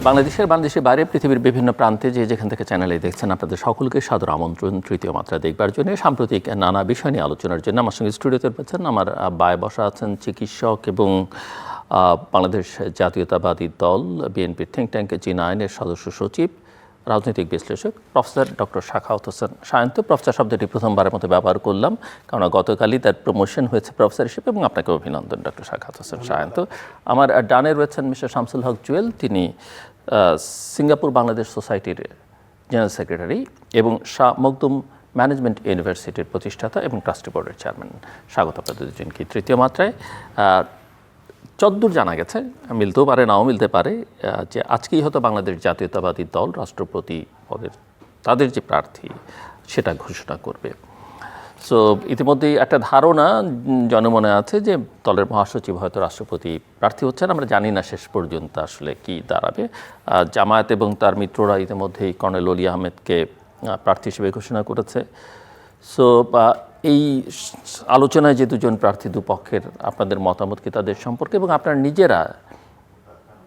বাংলাদেশের বাইরে পৃথিবীর বিভিন্ন প্রান্তে যেখান থেকে চ্যানেলে দেখছেন আপনাদের সকলকে সাদর আমন্ত্রণ তৃতীয় মাত্রা দেখবার জন্য। সাম্প্রতিক নানা বিষয় নিয়ে আলোচনার জন্য আমার সঙ্গে স্টুডিওতে রয়েছেন আমার বায়ে বসা আছেন চিকিৎসক এবং বাংলাদেশ জাতীয়তাবাদী দল বিএনপির থিঙ্ক ট্যাঙ্ক জি9-এর সদস্য সচিব, রাজনৈতিক বিশ্লেষক professor doctor Shakhawat Hossain Shayanta. Professor শব্দটি প্রথমবারের মতো ব্যবহার করলাম কারণ গতকালই তার প্রমোশন হয়েছে প্রফেসর হিসেবে, এবং আপনাকে অভিনন্দন ডক্টর শাখাওয়াত হোসেন শায়ন্ত। আমার ডানে রয়েছেন মিস্টার শামসুল হক জুয়েল, তিনি সিঙ্গাপুর বাংলাদেশ সোসাইটির জেনারেল সেক্রেটারি এবং শাহ মখদুম ম্যানেজমেন্ট ইউনিভার্সিটির প্রতিষ্ঠাতা এবং ট্রাস্টি বোর্ডের চেয়ারম্যান। স্বাগত আপনাদের দুজনকে তৃতীয় মাত্রায়। যদ্দূর জানা গেছে, মিলতেও পারে নাও মিলতে পারে, যে আজকেই হয়তো বাংলাদেশ জাতীয়তাবাদী দল রাষ্ট্রপতি পদের তাদের যে প্রার্থী সেটা ঘোষণা করবে। সো ইতিমধ্যেই একটা ধারণা জনমনে আছে যে দলের মহাসচিব হয়তো রাষ্ট্রপতি প্রার্থী হচ্ছেন। আমরা জানি না শেষ পর্যন্ত আসলে কি দাঁড়াবে। জামায়াত এবং তার মিত্ররা ইতিমধ্যেই কর্নেল অলি আহমেদকে প্রার্থী হিসেবে ঘোষণা করেছে। সো এই আলোচনায় যে দুজন প্রার্থী দুপক্ষের, আপনাদের মতামত কি তাদের সম্পর্কে, এবং আপনারা নিজেরা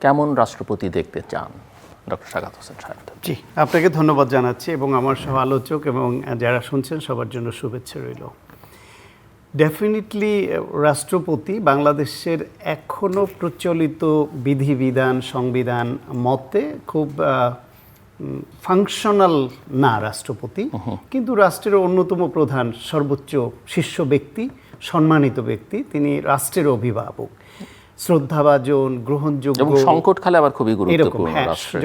কেমন রাষ্ট্রপতি দেখতে চান? ডক্টর শাখাওয়াত হোসেন শায়ন্ত। জি, আপনাকে ধন্যবাদ জানাচ্ছি এবং আমার সহ আলোচক এবং যারা শুনছেন সবার জন্য শুভেচ্ছা রইল। ডেফিনেটলি রাষ্ট্রপতি বাংলাদেশের এখনও প্রচলিত বিধিবিধান সংবিধান মতে খুব ফাংশনাল না রাষ্ট্রপতি, কিন্তু রাষ্ট্রের অন্যতম প্রধান সর্বোচ্চ শীর্ষ ব্যক্তি, সম্মানিত ব্যক্তি, তিনি রাষ্ট্রের অভিভাবক, শ্রদ্ধাভাজন, গ্রহণযোগ্য, এবং সংকট খালে আবার খুবই গুরুত্বপূর্ণ।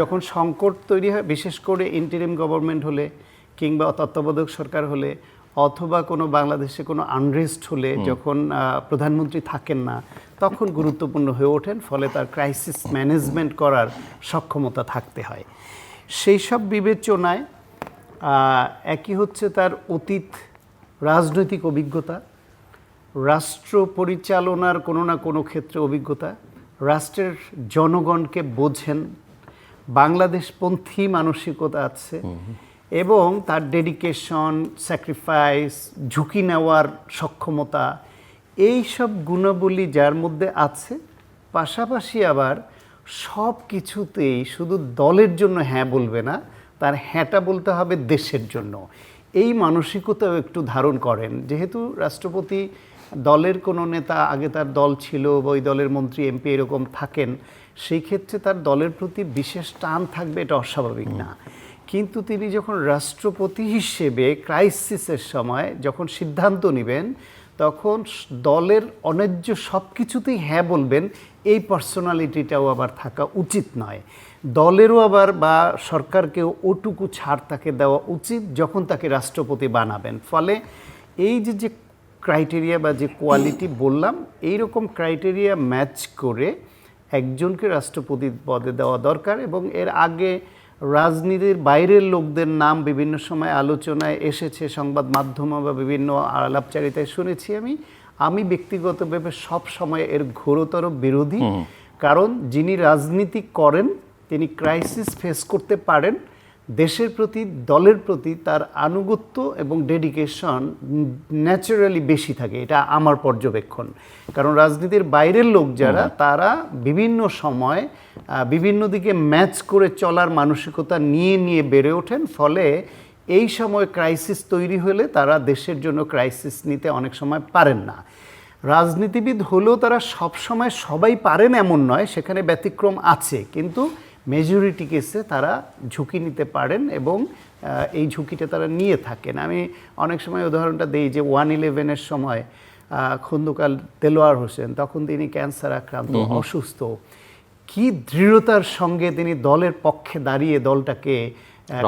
যখন সংকট তৈরি হয়, বিশেষ করে ইন্টারিম গভর্নমেন্ট হলে কিংবা তত্ত্বাবধায়ক সরকার হলে অথবা কোনো বাংলাদেশে কোনো আনরেস্ট হলে, যখন প্রধানমন্ত্রী থাকেন না, তখন গুরুত্বপূর্ণ হয়ে ওঠেন। ফলে তার ক্রাইসিস ম্যানেজমেন্ট করার সক্ষমতা থাকতে হয়। সেই সব বিবেচনায় একই হচ্ছে তার অতীত রাজনৈতিক অভিজ্ঞতা, রাষ্ট্র পরিচালনার কোনো না কোনো ক্ষেত্রে অভিজ্ঞতা, রাষ্ট্রের জনগণকে বোঝেন, বাংলাদেশপন্থী মানসিকতা আছে, এবং তার ডেডিকেশন, স্যাক্রিফাইস, ঝুঁকি নেওয়ার সক্ষমতা, এই সব গুণাবলী যার মধ্যে আছে। পাশাপাশি আবার সব কিছুতেই শুধু দলের জন্য হ্যাঁ বলবে না, তার হ্যাঁটা বলতে হবে দেশের জন্য। এই মানসিকতাও একটু ধারণ করেন। যেহেতু রাষ্ট্রপতি দলের কোনো নেতা, আগে তার দল ছিল বা ওই দলের মন্ত্রী এমপি এরকম থাকেন, সেই ক্ষেত্রে তার দলের প্রতি বিশেষ টান থাকবে, এটা অস্বাভাবিক না। কিন্তু তিনি যখন রাষ্ট্রপতি হিসেবে ক্রাইসিসের সময় যখন সিদ্ধান্ত নেবেন, তখন দলের অন্যায্য সব কিছুতেই হ্যাঁ বলবেন, এই পার্সোনালিটিটাও আবার থাকা উচিত নয়। দলেরও আবার বা সরকারকেও ওটুকু ছাড় তাকে দেওয়া উচিত যখন তাকে রাষ্ট্রপতি বানাবেন। ফলে এই যে ক্রাইটেরিয়া বা যে কোয়ালিটি বললাম, এইরকম ক্রাইটেরিয়া ম্যাচ করে একজনকে রাষ্ট্রপতি পদে দেওয়া দরকার। এবং এর আগে রাজনীতির বাইরের লোকদের নাম বিভিন্ন সময় আলোচনায় এসেছে, সংবাদ মাধ্যমে বা বিভিন্ন আলাপচারিতায় শুনেছি। আমি ব্যক্তিগতভাবে সব সময় এর ঘোরতর বিরোধী। কারণ যিনি রাজনীতি করেন তিনি ক্রাইসিস ফেস করতে পারেন, দেশের প্রতি, দলের প্রতি তার আনুগত্য এবং ডেডিকেশন ন্যাচারালি বেশি থাকে, এটা আমার পর্যবেক্ষণ। কারণ রাজনীতির বাইরের লোক যারা, তারা বিভিন্ন সময় বিভিন্ন দিকে ম্যাচ করে চলার মানসিকতা নিয়ে বেড়ে ওঠেন। ফলে এই সময় ক্রাইসিস তৈরি হলে তারা দেশের জন্য ক্রাইসিস নিতে অনেক সময় পারেন না। রাজনীতিবিদ হলেও তারা সব সময় সবাই পারেন এমন নয়, সেখানে ব্যতিক্রম আছে, কিন্তু মেজরিটি কেসে তারা ঝুঁকি নিতে পারেন এবং এই ঝুঁকিটা তারা নিয়ে থাকেন। আমি অনেক সময় উদাহরণটা দিই যে 1/11-এর সময় খন্দকার দেলোয়ার হোসেন, তখন তিনি ক্যান্সার আক্রান্ত, অসুস্থ, কি দৃঢ়তার সঙ্গে তিনি দলের পক্ষে দাঁড়িয়ে দলটাকে,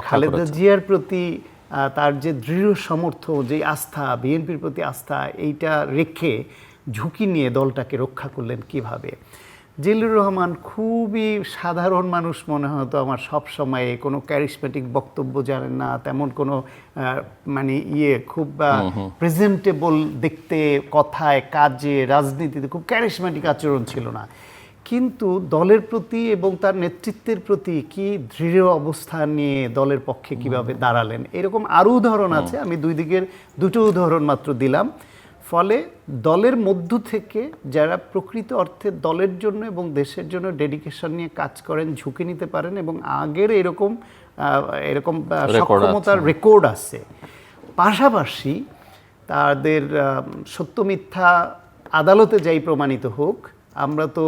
খালেদা জিয়ার প্রতি তার যে দৃঢ় সমর্থন, যে আস্থা, বিএনপির প্রতি আস্থা, এইটা রেখে ঝুঁকি নিয়ে দলটাকে রক্ষা করলেন কিভাবে। জিল্লুর রহমান খুবই সাধারণ মানুষ মনে হতো আমার, সব সময়ে কোনো ক্যারিসমেটিক বক্তব্য জানেন না, তেমন কোনো মানে খুব প্রেজেন্টেবল দেখতে, কথায়, কাজে, রাজনীতিতে খুব ক্যারিসমেটিক আচরণ ছিল না। কিন্তু দলের প্রতি এবং তার নেতৃত্বের প্রতি কি দৃঢ় অবস্থান নিয়ে দলের পক্ষে কিভাবে দাঁড়ালেন, এরকম আরও উদাহরণ আছে। আমি দুই দিকের দুটো উদাহরণ মাত্র দিলাম। ফলে দলের মধ্য থেকে যারা প্রকৃত অর্থে দলের জন্য এবং দেশের জন্য ডেডিকেশন নিয়ে কাজ করেন, ঝুঁকি নিতে পারেন এবং আগের এরকম সক্ষমতার রেকর্ড আছে। পাশাপাশি তাদের সত্য মিথ্যা আদালতে যাই প্রমাণিত হোক, আমরা তো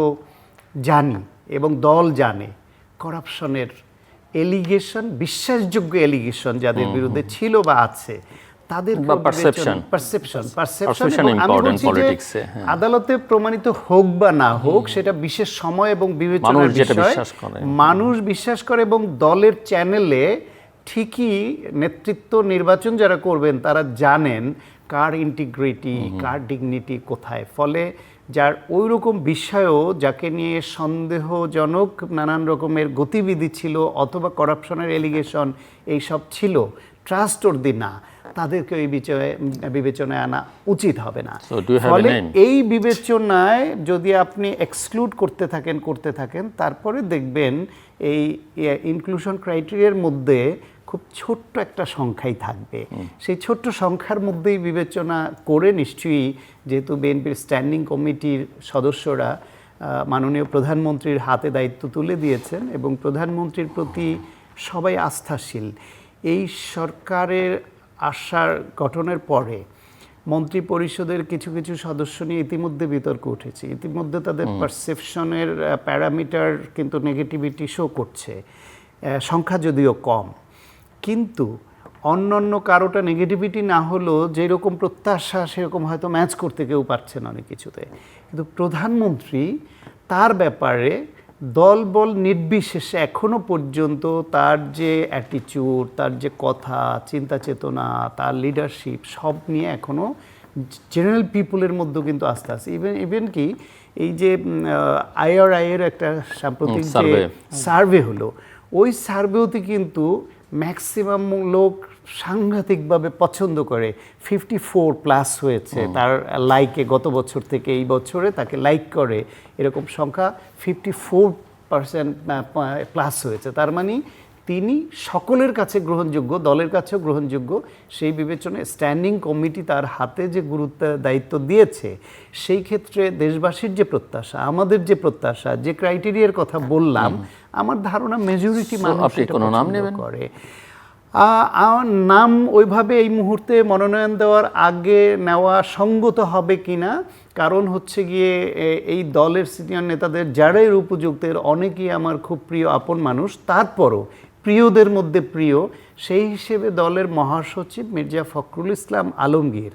জানি এবং দল জানে করাপশনের এলিগেশন, বিশ্বাসযোগ্য এলিগেশন যাদের বিরুদ্ধে ছিল বা আছে তাদের পারসেপশন আদালতে প্রমাণিত হোক বা না হোক সেটা বিশেষ সময় এবং বিবেচনার বিষয়। মানুষ বিশ্বাস করে এবং দলের চ্যানেলে ঠিকই নেতৃত্ব নির্বাচন যারা করবেন তারা জানেন কার ইন্টিগ্রিটি, কার ডিগনিটি কোথায়। ফলে যার ওই রকম বিষয়ও যাকে নিয়ে সন্দেহজনক নানান রকমের গতিবিধি ছিল অথবা করাপশনের এলিগেশন এইসব ছিল, ট্রাস্টওয়ার্দি না, তাদেরকে এই বিবেচনায় আনা উচিত হবে না। ফলে এই বিবেচনায় যদি আপনি এক্সক্লুড করতে থাকেন তারপরে দেখবেন এই ইনক্লুশন ক্রাইটেরিয়ার মধ্যে খুব ছোট্ট একটা সংখ্যাই থাকবে। সেই ছোট্ট সংখ্যার মধ্যেই বিবেচনা করে নিশ্চয়ই, যেহেতু বিএনপির স্ট্যান্ডিং কমিটির সদস্যরা মাননীয় প্রধানমন্ত্রীর হাতে দায়িত্ব তুলে দিয়েছেন এবং প্রধানমন্ত্রীর প্রতি সবাই আস্থাশীল, এই সরকারের আশার গঠনের পরে মন্ত্রী পরিষদের কিছু কিছু সদস্য নিয়ে ইতিমধ্যে বিতর্ক উঠেছে। ইতিমধ্যে তাদের পারসেপশনের প্যারামিটার কিন্তু নেগেটিভিটি শো করছে, সংখ্যা যদিও কম, কিন্তু অন্য কারোটা নেগেটিভিটি না হলেও যেরকম প্রত্যাশা সেরকম হয়তো ম্যাচ করতে কেউ পারছে না অনেক কিছুতে। কিন্তু প্রধানমন্ত্রী তার ব্যাপারে দলবল নির্বিশেষে এখনো পর্যন্ত তার যে অ্যাটিটিউড, তার যে কথা, চিন্তা চেতনা, তার লিডারশিপ সব নিয়ে এখনো জেনারেল পিপুলের মধ্যেও কিন্তু আস্থা আছে। ইভেন কি এই যে IRI এর একটা সাম্প্রতিক যে সার্ভে হলো, ওই সার্ভেতে কিন্তু ম্যাক্সিমাম লোক সাংঘাতিকভাবে পছন্দ করে, 54+ হয়েছে তার লাইকে, গত বছর থেকে এই বছরে তাকে লাইক করে এরকম সংখ্যা 54% হয়েছে। তার মানে তিনি সকলের কাছে গ্রহণযোগ্য, দলের কাছেও গ্রহণযোগ্য। সেই বিবেচনায় স্ট্যান্ডিং কমিটি তার হাতে যে দায়িত্ব দিয়েছে, সেই ক্ষেত্রে দেশবাসীর যে প্রত্যাশা, আমাদের যে প্রত্যাশা, যে ক্রাইটেরিয়ার কথা বললাম, আমার ধারণা মেজরিটি মানুষ করে। আমার নাম ওইভাবে এই মুহূর্তে মনোনয়ন দেওয়ার আগে নেওয়া সঙ্গত হবে কিনা, কারণ হচ্ছে গিয়ে এই দলের সিনিয়র নেতাদের যারা এর উপযুক্ত, অনেকেই আমার খুব প্রিয় আপন মানুষ, তারপরও প্রিয়দের মধ্যে প্রিয়, সেই হিসেবে দলের মহাসচিব মির্জা ফখরুল ইসলাম আলমগীর,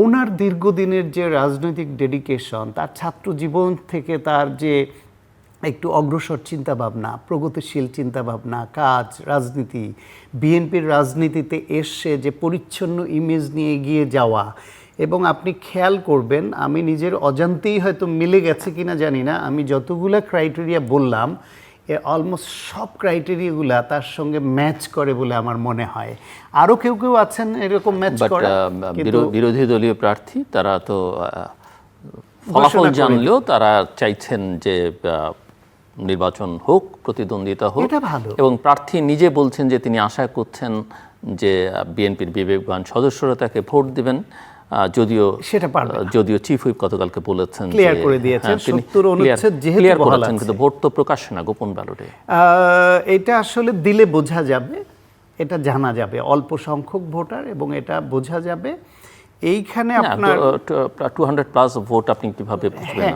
ওনার দীর্ঘদিনের যে রাজনৈতিক ডেডিকেশন, তার ছাত্র জীবন থেকে তার যে একটু অগ্রসর চিন্তাভাবনা, প্রগতিশীল চিন্তাভাবনা, কাজ, রাজনীতি, বিএনপির রাজনীতিতে এসে যে পরিচ্ছন্ন ইমেজ নিয়ে এগিয়ে যাওয়া, এবং আপনি খেয়াল করবেন, আমি নিজের অজান্তেই হয়তো মিলে গেছে কিনা জানি না, আমি যতগুলা ক্রাইটেরিয়া বললাম অলমোস্ট সব ক্রাইটেরিয়াগুলা তার সঙ্গে ম্যাচ করে বলে আমার মনে হয়। আরও কেউ আছেন এরকম ম্যাচ করে, বিরোধী দলীয় প্রার্থী তারা তো ফলাফল জানলেও তারা চাইছেন যে নির্বাচন হোক, প্রতিদ্বন্দ্বিতা হোক, এবং প্রার্থী নিজে বলছেন যে তিনি আশা করছেন যে বিএনপির বিবেকবান সদস্যরা তাকে ভোট দিবেন, যদিও চিফ হুইপ গতকালকে বলেছেন, ক্লিয়ার করে দিয়েছেন 70 অনুচ্ছেদ যেহেতু বহাল আছে, কিন্তু ভোট তো প্রকাশ না, গোপন ব্যালটে। এটা আসলে দিলে বোঝা যাবে, এটা জানা যাবে, অল্প সংখ্যক ভোটার, এবং এটা বোঝা যাবে। এইখানে আপনার 200+ ভোট আপনি কিভাবে বুঝবেন?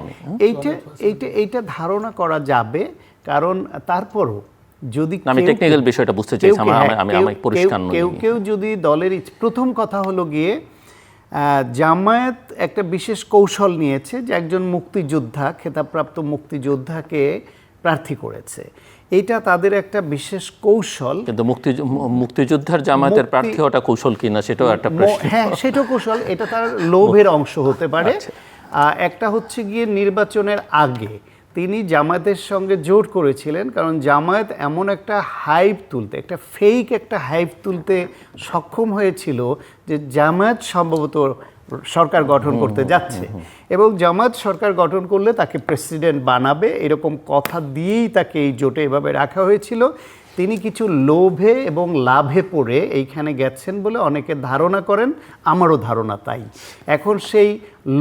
এইটা ধারণা করা যাবে, কারণ তারপরও যদি আমি টেকনিক্যাল বিষয়টা বুঝতে চাইছি, আমি পরিষ্কার নই। কেউ যদি দলের প্রথম কথা হলো গিয়ে জামায়াত একটা বিশেষ কৌশল নিয়েছে যে একজন মুক্তিযোদ্ধা, খেতাবপ্রাপ্ত মুক্তিযোদ্ধাকে প্রার্থী করেছে, এটা তাদের একটা বিশেষ কৌশল। কিন্তু মুক্তিযোদ্ধার জামায়াতের প্রার্থী ওটা কৌশল কিনা সেটাও একটা প্রশ্ন। হ্যাঁ, সেটাও কৌশল, এটা তার লোভের অংশ হতে পারে। একটা হচ্ছে গিয়ে নির্বাচনের আগে তিনি জামায়াতের সঙ্গে জোট করেছিলেন, কারণ জামায়াত এমন একটা হাইপ তুলতে, একটা ফেক একটা হাইপ তুলতে সক্ষম হয়েছিল যে জামায়াত সম্ভবত সরকার গঠন করতে যাচ্ছে, এবং জামায়াত সরকার গঠন করলে তাকে প্রেসিডেন্ট বানাবে, এরকম কথা দিয়েই তাকে এই জোটে এভাবে রাখা হয়েছিল। তিনি কিছু লোভে এবং লাভে পড়ে এইখানে গেছেন বলে অনেকে ধারণা করেন, আমারও ধারণা তাই। এখন সেই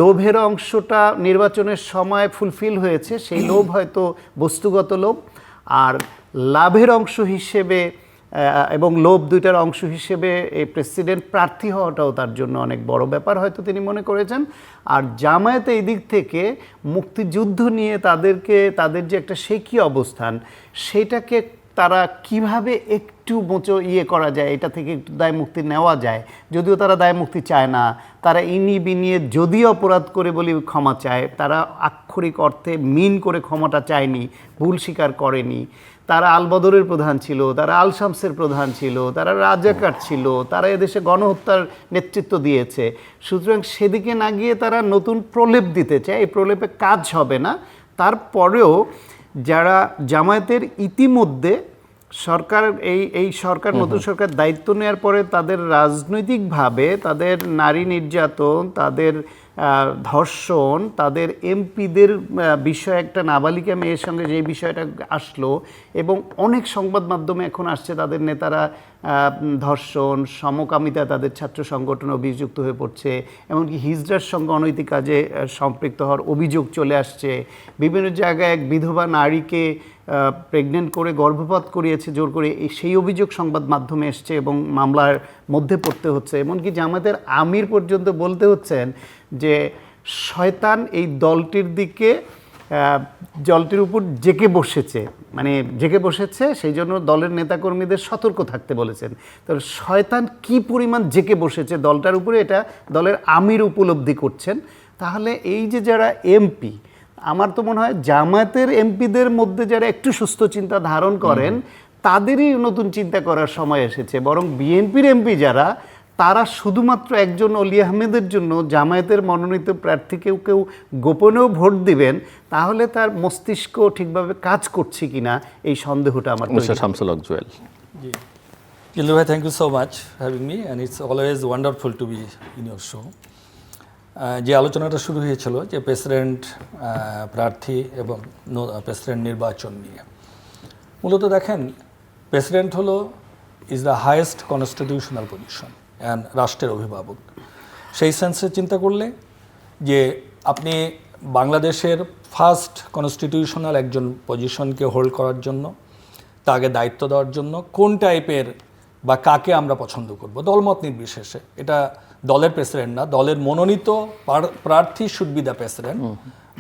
লোভের অংশটা নির্বাচনের সময় ফুলফিল হয়েছে, সেই লোভ হয়তো বস্তুগত লোভ, আর লাভের অংশ হিসেবে এবং লোভ দুইটার অংশ হিসেবে এই প্রেসিডেন্ট প্রার্থী হওয়াটাও তার জন্য অনেক বড় ব্যাপার হয়তো তিনি মনে করেছেন। আর জামায়াতে এই দিক থেকে মুক্তিযুদ্ধ নিয়ে তাদের যে একটা শেকি অবস্থান, সেটাকে তারা কিভাবে একটু করা যায়, এটা থেকে একটু দায় মুক্তি নেওয়া যায়, যদিও তারা দায় মুক্তি চায় না। তারা ইনি বিনিয়ে যদি অপরাধ করে বলি ক্ষমা চায়, তারা আক্ষরিক অর্থে মিন করে ক্ষমাটা চায়নি, ভুল স্বীকার করেনি। তারা আল বদরের প্রধান ছিল, তারা আল শামসের প্রধান ছিল, তারা রাজাকার ছিল, তারা এদেশে গণহত্যার নেতৃত্ব দিয়েছে। সুতরাং সেদিকে না গিয়ে তারা নতুন প্রলেপ দিতে চায়, এই প্রলেপে কাজ হবে না। তারপরেও যারা জামায়াতের ইতিমধ্যে সরকার এই সরকার নতুন সরকার দায়িত্ব নেওয়ার পরে তাদের রাজনৈতিকভাবে তাদের নারী নির্যাতন, তাদের ধর্ষণ, তাদের এমপিদের বিষয়ে একটা নাবালিকা মেয়ের সঙ্গে যে বিষয়টা আসলো, এবং অনেক সংবাদ মাধ্যমে এখন আসছে তাদের নেতারা ধর্ষণ, সমকামিতা, তাদের ছাত্র সংগঠন অভিযুক্ত হয়ে পড়ছে, এমনকি হিজড়ার সঙ্গে অনৈতিক কাজে সম্পৃক্ত হওয়ার অভিযোগ চলে আসছে। বিভিন্ন জায়গায় এক বিধবা নারীকে প্রেগনেন্ট করে গর্ভপাত করিয়েছে জোর করে, সেই অভিযোগ সংবাদ মাধ্যমে এসছে এবং মামলার মধ্যে পড়তে হচ্ছে। এমনকি জামায়াতের আমির পর্যন্ত বলতে হচ্ছেন যে শয়তান এই দলটির উপর জেকে বসেছে, সেই জন্য দলের নেতাকর্মীদের সতর্ক থাকতে বলেছেন। তো শয়তান কি পরিমাণ জেকে বসেছে দলটার উপরে, এটা দলের আমির উপলব্ধি করছেন। তাহলে এই যে যারা এমপি, আমার তো মনে হয় জামায়াতের এমপিদের মধ্যে যারা একটু সুস্থ চিন্তা ধারণ করেন, তাদেরই নতুন চিন্তা করার সময় এসেছে। বরং বিএনপির এমপি যারা, তারা শুধুমাত্র একজন অলি আহমেদের জন্য জামায়াতের মনোনীত প্রার্থীকেও কেউ গোপনেও ভোট দিবেন, তাহলে তার মস্তিষ্ক ঠিকভাবে কাজ করছে কিনা এই সন্দেহটা আমার। মিস্টার শামসুল হক জুয়েল। জি, জিল্লু ভাই, thank you so much having me, and it's always wonderful to be in your show. যে আলোচনাটা শুরু হয়েছিল যে প্রেসিডেন্ট প্রার্থী এবং প্রেসিডেন্ট নির্বাচন নিয়ে, মূলত দেখেন, প্রেসিডেন্ট হলো is the highest constitutional position and রাষ্ট্রের অভিভাবক। সেই সেন্সে চিন্তা করলে যে আপনি বাংলাদেশের ফার্স্ট কনস্টিটিউশনাল একজন পজিশনকে হোল্ড করার জন্য, তাকে দায়িত্ব দেওয়ার জন্য কোন টাইপের বা কাকে আমরা পছন্দ করব, দলমত নির্বিশেষে, এটা দলের প্রেসিডেন্ট না, দলের মনোনীত প্রার্থী should be the president,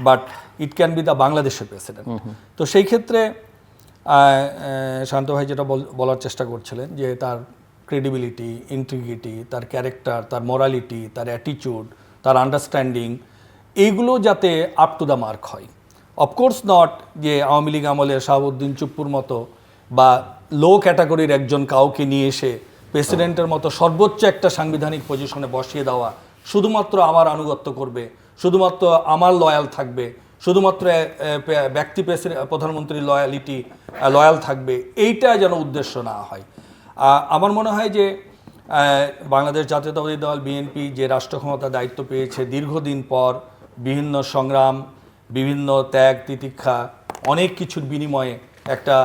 but it can be the বাংলাদেশের প্রেসিডেন্ট। তো সেই ক্ষেত্রে শান্ত ভাই যেটা বলার চেষ্টা করছিলেন যে তার ক্রেডিবিলিটি, ইন্টিগ্রিটি, তার ক্যারেক্টার, তার মোরালিটি, তার অ্যাটিটিউড, তার আন্ডারস্ট্যান্ডিং, এইগুলো যাতে আপ টু দ্য মার্ক হয়। অফকোর্স নট যে আওয়ামী লীগ আমলের শাহাবুদ্দিন চুপ্পুর মতো বা লো ক্যাটাগরির একজন কাউকে নিয়ে এসে প্রেসিডেন্টের মতো সর্বোচ্চ একটা সাংবিধানিক পজিশনে বসিয়ে দেওয়া, শুধুমাত্র আমার আনুগত্য করবে, শুধুমাত্র আমার লয়াল থাকবে, শুধুমাত্র ব্যক্তি প্রধানমন্ত্রীর লয়াল থাকবে, এইটা যেন উদ্দেশ্য না হয়। আমার মনে হয় যে বাংলাদেশ জাতীয়তাবাদী দল বিএনপি যে রাষ্ট্র ক্ষমতার দায়িত্ব পেয়েছে দীর্ঘদিন পর, বিভিন্ন সংগ্রাম, বিভিন্ন ত্যাগ তিতিক্ষা, অনেক কিছুর বিনিময়ে, একটা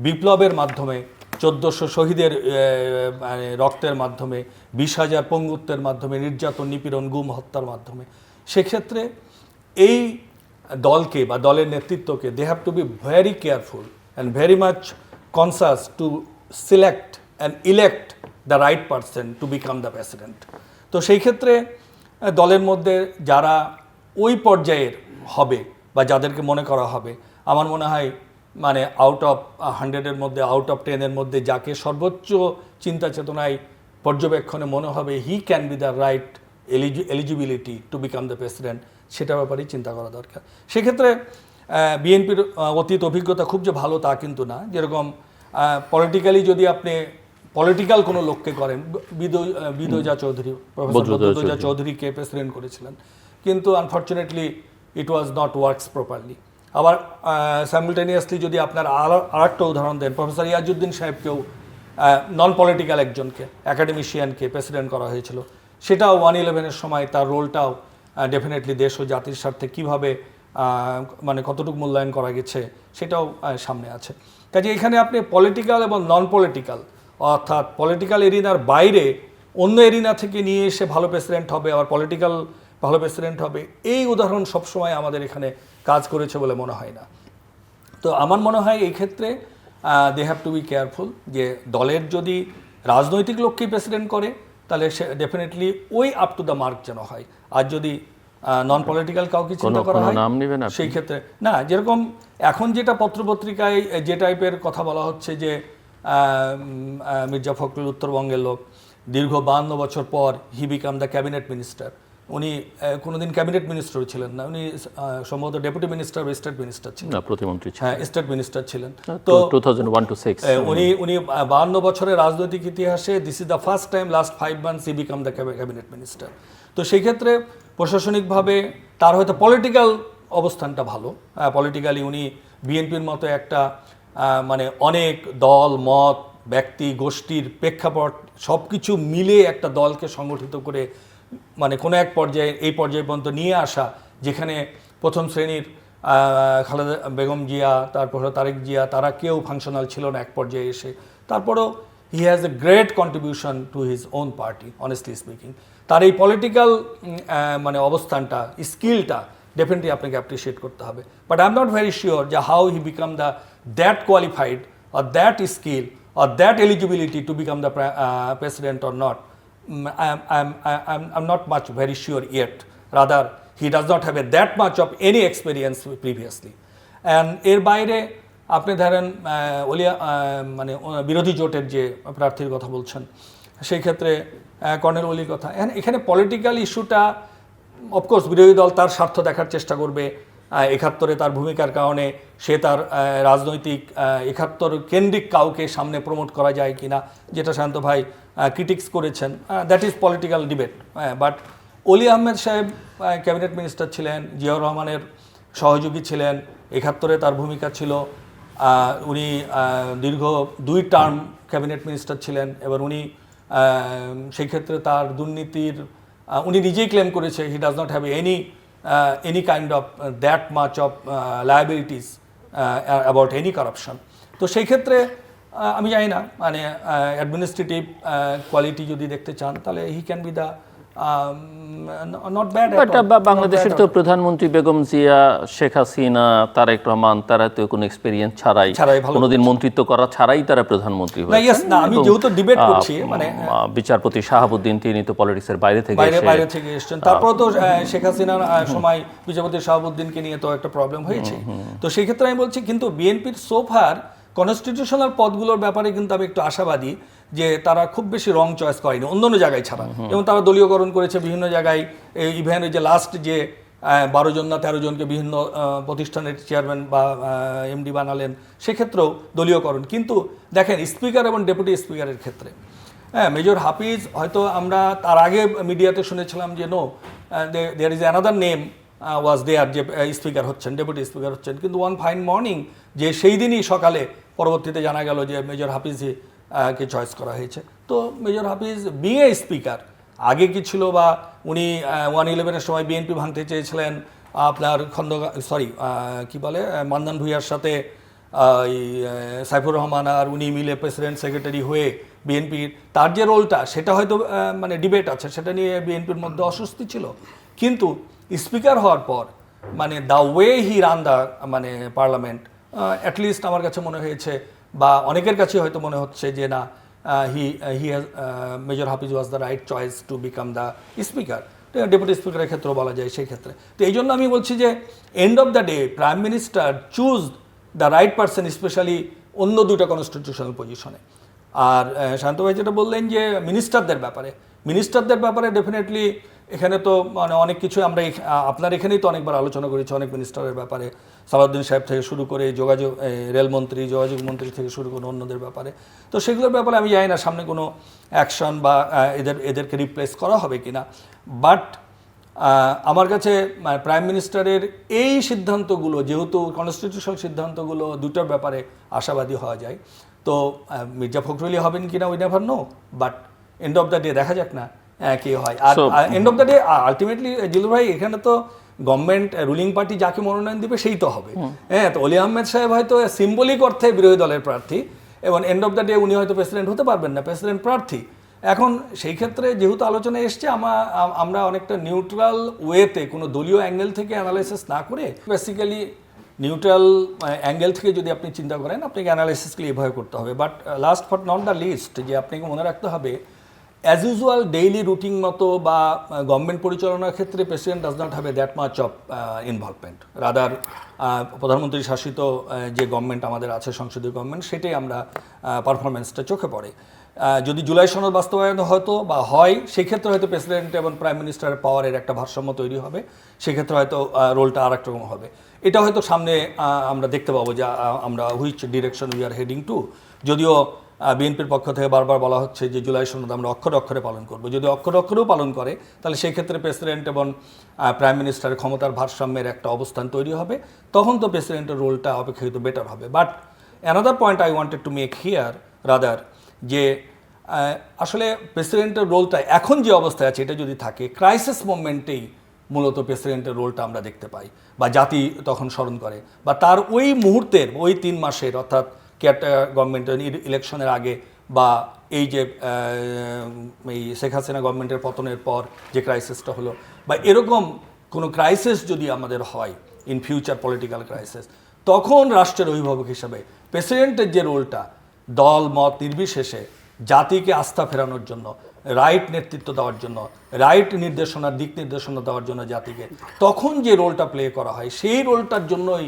বিপ্লবের মাধ্যমে, 1400 শহীদের রক্তের মাধ্যমে, 20,000 পঙ্গুত্বের মাধ্যমে, নির্যাতন, নিপীড়ন, গুম হত্যার মাধ্যমে, সেক্ষেত্রে এই দলকে বা দলের নেতৃত্বকে they have to be very careful and very much conscious to select and elect the right person to become the president. তো সেই ক্ষেত্রে দলের মধ্যে যারা ওই পর্যায়ের হবে বা যাদেরকে মনে করা হবে, আমার মনে হয় মানে আউট অফ 100-এর মধ্যে, আউট অফ 10-এর মধ্যে যাকে সর্বোচ্চ চিন্তা চেতনায় পর্যবেক্ষণে মনে হবে he can be the right eligibility to become the president, সেটার ব্যাপারেই চিন্তা করা দরকার। সেক্ষেত্রে বিএনপির অতীত অভিজ্ঞতা খুব যে ভালো তা কিন্তু না। যেরকম পলিটিক্যালি যদি আপনি পলিটিক্যাল কোনো লোককে করেন, বিদোজা চৌধুরী, প্রফেসর বিদোজা চৌধুরীকে প্রেসিডেন্ট করেছিলেন, কিন্তু unfortunately it was not works properly. আবার সাইমultaneously যদি আপনার আরেকটা উদাহরণ দেন, প্রফেসর ইয়াজউদ্দিন সাহেবকেও নন পলিটিক্যাল একজনকে, একাডেমিশিয়ানকে প্রেসিডেন্ট করা হয়েছিল, সেটাও 1/11-এর সময় তার রোলটাও ডেফিনেটলি দেশ ও জাতির স্বার্থে কীভাবে মানে কতটুকু মূল্যায়ন করা গেছে সেটাও সামনে আছে। কাজে এখানে আপনি পলিটিক্যাল এবং নন পলিটিক্যাল, অর্থাৎ পলিটিক্যাল এরিনার বাইরে অন্য এরিনা থেকে নিয়ে এসে ভালো প্রেসিডেন্ট হবে, আবার পলিটিক্যাল ভালো প্রেসিডেন্ট হবে, এই উদাহরণ সবসময় আমাদের এখানে কাজ করেছে বলে মনে হয় না। তো আমার মনে হয় এই ক্ষেত্রে they have to be careful, যে দলের যদি রাজনৈতিক লোককেই প্রেসিডেন্ট করে তাহলে সে ডেফিনেটলি ওই আপ টু দ্য মার্ক যেন হয়। আর যদি নন পলিটিক্যাল কাউকে চিন্তা করা হয় নাম নেবেন সেই ক্ষেত্রে না, যেরকম এখন যেটা পত্রপত্রিকায় যে টাইপের কথা বলা হচ্ছে যে মির্জা ফখরুল উত্তরবঙ্গের লোক, দীর্ঘ 52 বছর পর হি বিকাম দ্য ক্যাবিনেট মিনিস্টার। উনি কোনোদিন ক্যাবিনেট মিনিস্টার ছিলেন না, উনি সম্ভবত ডেপুটি মিনিস্টার বা স্টেট মিনিস্টার ছিলেন, না প্রতিমন্ত্রী ছিলেন, হ্যাঁ স্টেট মিনিস্টার ছিলেন। তো 2001 to 6 উনি 52 বছরের রাজনৈতিক ইতিহাসে this is the first time last 5 months he become the cabinet minister. তো সেই ক্ষেত্রে প্রশাসনিকভাবে তার হয়তো পলিটিক্যাল অবস্থানটা ভালো, পলিটিক্যালি উনি বিএনপির মতো একটা মানে অনেক দল মত ব্যক্তি গোষ্ঠীর প্রেক্ষাপট সব কিছু মিলে একটা দলকে সংগঠিত করে মানে কোনো এক পর্যায়ে এই পর্যায় পর্যন্ত নিয়ে আসা, যেখানে প্রথম শ্রেণীর খালেদা বেগম জিয়া, তারপর তারেক জিয়া, তারা কেউ ফাংশনাল ছিল না এক পর্যায়ে এসে। তারপরেও he has a great contribution to his own party, honestly speaking. তার এই পলিটিক্যাল মানে অবস্থানটা, স্কিলটা ডেফিনেটলি আপনাকে অ্যাপ্রিসিয়েট করতে হবে। But I am not very sure যে how he become the that qualified or that skill or that eligibility to become the president or not. I'm not much very sure yet. Rather, he does not have that much of any experience previously. And এর বাইরে আপনি ধরেন Olya মানে বিরোধী জোটের যে প্রার্থীর কথা বলছেন, সেই ক্ষেত্রে কর্নেল ওলির কথা, এখানে পলিটিক্যাল ইস্যুটা অফকোর্স বিরোধী দল তার স্বার্থ দেখার চেষ্টা করবে। 71-এ তার ভূমিকার কারণে সে তার রাজনৈতিক 71 কেন্দ্রিক কাউকে সামনে প্রমোট করা যায় কিনা, যেটা শান্ত ভাই ক্রিটিক্স করেছেন, that is political debate. But অলি আহমেদ সাহেব ক্যাবিনেট মিনিস্টার ছিলেন, জিয়াউর রহমানের সহযোগী ছিলেন, 71-এ তার ভূমিকা ছিল, উনি দীর্ঘ 2 টার্ম ক্যাবিনেট মিনিস্টার ছিলেন। এবার উনি সেই ক্ষেত্রে তার দুর্নীতির উনি নিজেই ক্লেম করেছে he does not have any kind of that much of liabilities about any corruption. তো সেই ক্ষেত্রে আমি জানি না মানে অ্যাডমিনিস্ট্রেটিভ কোয়ালিটি যদি দেখতে চান তাহলে he can be the not bad. But বাংলাদেশের তো প্রধানমন্ত্রী বেগম জিয়া, শেখ হাসিনা, তারেক রহমান, তারা তো কোনো এক্সপেরিয়েন্স ছাড়াই কোনোদিন মন্ত্রিত্ব করা ছাড়াই তারা প্রধানমন্ত্রী হয়েছে। না আমি যেহেতু ডিবেট করছি মানে বিচারপতি শাহাবুদ্দিন তিনি তো পলিটিক্সের বাইরে থেকে এসেছেন। তারপর তো শেখ হাসিনার সময় বিচারপতি শাহাবুদ্দিনকে নিয়ে তো একটা প্রবলেম হয়েছে। তো সেই ক্ষেত্রে আমি বলছি কিন্তু বিএনপির সোফার কনস্টিটিউশনাল পদগুলোর ব্যাপারে কিন্তু আমি একটু আশাবাদী যে তারা খুব বেশি রং চয়েস করেনি অন্যান্য জায়গায় ছাড়া, এবং তারা দলীয়করণ করেছে বিভিন্ন জায়গায়। ইভেন ওই যে লাস্ট যে 12 জন না 13 জনকে বিভিন্ন প্রতিষ্ঠানের চেয়ারম্যান বা এমডি বানালেন, সেক্ষেত্রেও দলীয়করণ। কিন্তু দেখেন স্পিকার এবং ডেপুটি স্পিকারের ক্ষেত্রে মেজর হাফিজ, হয়তো আমরা তার আগে মিডিয়াতে শুনেছিলাম যে no there is another name was there, যে স্পিকার হচ্ছেন, ডেপুটি স্পিকার হচ্ছেন। কিন্তু ওয়ান ফাইন মর্নিং যে সেই দিনই সকালে পরবর্তীতে জানা গেল যে মেজর হাফিজই কে চয়েস করা হয়েছে। তো মেজর হাফিজ বিএ স্পিকার আগে কি ছিল, বা উনি 111-এর সময় বিএনপি ভাঙতে চেয়েছিলেন আপনার কি বলে মান্নান ভূঁইয়ার সাথে সাইফুর রহমান আর উনি মিলে প্রেসিডেন্ট সেক্রেটারি হয়ে বিএনপির তার যে রোলটা সেটা হয়তো মানে ডিবেট আছে, সেটা নিয়ে বিএনপির মধ্যে অস্বস্তি ছিল। কিন্তু স্পিকার হওয়ার পর মানে the way he ran the মানে পার্লামেন্ট, অ্যাটলিস্ট আমার কাছে মনে হয়েছে বা অনেকের কাছে হয়তো মনে হচ্ছে যে না major Hafiz was the right choice two become the speaker. Deputy স্পিকারের ক্ষেত্রেও বলা যায় সেই ক্ষেত্রে। তো এই জন্য আমি বলছি যে and of the day prime minister choose the right person, specially অন্য 2টা কনস্টিটিউশনাল পজিশনে। আর শান্ত ভাই যেটা বললেন যে মিনিস্টারদের ব্যাপারে ডেফিনেটলি এখানে তো মানে অনেক কিছু আমরা আপনার এখানেই তো অনেকবার আলোচনা করেছি অনেক মিনিস্টারের ব্যাপারে, সালাউদ্দিন সাহেব থেকে শুরু করে যোগাযোগ রেলমন্ত্রী, যোগাযোগ মন্ত্রী থেকে শুরু করে অন্যদের ব্যাপারে। তো সেগুলোর ব্যাপারে আমি জানি না সামনে কোনো অ্যাকশন বা এদেরকে রিপ্লেস করা হবে কিনা। বাট আমার কাছে প্রাইম মিনিস্টারের এই সিদ্ধান্তগুলো, যেহেতু কনস্টিটিউশনাল সিদ্ধান্তগুলো 2টার ব্যাপারে আশাবাদী হওয়া যায়, তো মির্জা ফখরুলই হবেন কিনা we never know, but end of the day দেখা যাক না কে হয়। আর end of the day ultimately Jilu ভাই এখানে তো গভর্নমেন্ট রুলিং পার্টি যাকে মনোনয়ন দিবে সেই তো হবে। হ্যাঁ, তো অলি আহমেদ সাহেব হয়তো সিম্বলিক অর্থে বিরোধী দলের প্রার্থী, এবং এন্ড অফ দ্য ডে উনি হয়তো প্রেসিডেন্ট হতে পারবেন না, প্রেসিডেন্ট প্রার্থী। এখন সেই ক্ষেত্রে যেহেতু আলোচনায় এসছে, আমরা অনেকটা নিউট্রাল ওয়েতে কোনো দলীয় অ্যাঙ্গেল থেকে অ্যানালাইসিস না করে, বেসিক্যালি নিউট্রাল অ্যাঙ্গেল থেকে যদি আপনি চিন্তা করেন, আপনাকে অ্যানালাইসিসকে এভাবে করতে হবে। But last but not the least, যে আপনাকে মনে রাখতে হবে অ্যাজ ইউজুয়াল ডেইলি রুটিন মতো বা গভর্নমেন্ট পরিচালনার ক্ষেত্রে president does not have a that much of involvement. Rather প্রধানমন্ত্রী শাসিত যে গভর্নমেন্ট আমাদের আছে, সংসদীয় গভর্নমেন্ট, সেটাই আমরা পারফরমেন্সটা চোখে পড়ে। যদি জুলাই সনদ বাস্তবায়ন হতো বা হয়, সেক্ষেত্রে হয়তো প্রেসিডেন্ট এবং প্রাইম মিনিস্টারের পাওয়ারের একটা ভারসাম্য তৈরি হবে, সেক্ষেত্রে হয়তো রোলটা আর একটা রকম হবে। এটা হয়তো সামনে আমরা দেখতে পাবো যে আমরা which direction we are heading to. যদিও বিএনপির পক্ষ থেকে বারবার বলা হচ্ছে যে জুলাই সনদ আমরা অক্ষরে অক্ষরে পালন করব। যদি অক্ষরে অক্ষরেও পালন করে, তাহলে সেই ক্ষেত্রে প্রেসিডেন্ট এবং প্রাইম মিনিস্টারের ক্ষমতার ভারসাম্যের একটা অবস্থান তৈরি হবে, তখন তো প্রেসিডেন্টের রোলটা অপেক্ষাকৃত বেটার হবে। But another point I wanted to make here rather, যে আসলে প্রেসিডেন্টের রোলটা এখন যে অবস্থায় আছে, এটা যদি থাকে, ক্রাইসিস মোমেন্টেই মূলত প্রেসিডেন্টের রোলটা আমরা দেখতে পাই, বা জাতি তখন স্মরণ করে, বা তার ওই মুহূর্তের ওই 3 মাসের, অর্থাৎ গভর্নমেন্টের ইলেকশনের আগে, বা এই যে এই শেখ হাসিনা গভর্নমেন্টের পতনের পর যে ক্রাইসিসটা হলো, বা এরকম কোনো ক্রাইসিস যদি আমাদের হয় ইন ফিউচার, পলিটিক্যাল ক্রাইসিস, তখন রাষ্ট্রের অভিভাবক হিসাবে প্রেসিডেন্টের যে রোলটা, দল মত নির্বিশেষে জাতিকে আস্থা ফেরানোর জন্য, রাইট নেতৃত্ব দেওয়ার জন্য, রাইট নির্দেশনা, দিক নির্দেশনা দেওয়ার জন্য জাতিকে, তখন যে রোলটা প্লে করা হয়, সেই রোলটার জন্যই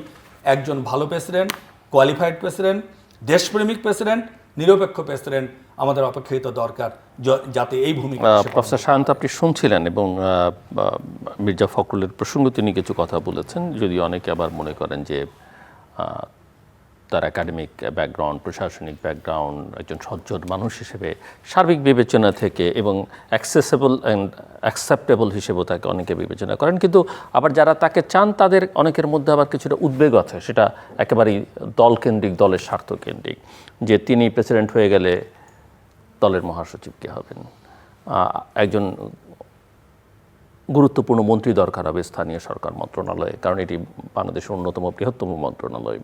একজন ভালো প্রেসিডেন্ট, কোয়ালিফাইড প্রেসিডেন্ট, দেশপ্রেমিক প্রেসিডেন্ট, নিরপেক্ষ প্রেসিডেন্ট আমাদের অপেক্ষিত দরকার, যাতে এই ভূমিকা। প্রফেসর সায়ন্ত, আপনি শুনছিলেন এবং মির্জা ফখরুলের প্রসঙ্গে তিনি কিছু কথা বলেছেন, যদি অনেকে আবার মনে করেন যে তার একাডেমিক ব্যাকগ্রাউন্ড, প্রশাসনিক ব্যাকগ্রাউন্ড, একজন সজ্জন মানুষ হিসেবে সার্বিক বিবেচনা থেকে এবং অ্যাক্সেসেবল অ্যান্ড অ্যাকসেপ্টেবল হিসেবেও তাকে অনেকে বিবেচনা করেন, কিন্তু আবার যারা তাকে চান তাদের অনেকের মধ্যে আবার কিছুটা উদ্বেগ আছে, সেটা একেবারেই দলকেন্দ্রিক, দলের স্বার্থকেন্দ্রিক, যে তিনি প্রেসিডেন্ট হয়ে গেলে দলের মহাসচিব কে হবেন, একজন গুরুত্বপূর্ণ মন্ত্রী দরকার হবে স্থানীয় সরকার মন্ত্রণালয়ে, কারণ এটি বাংলাদেশের অন্যতম বৃহত্তম মন্ত্রণালয়।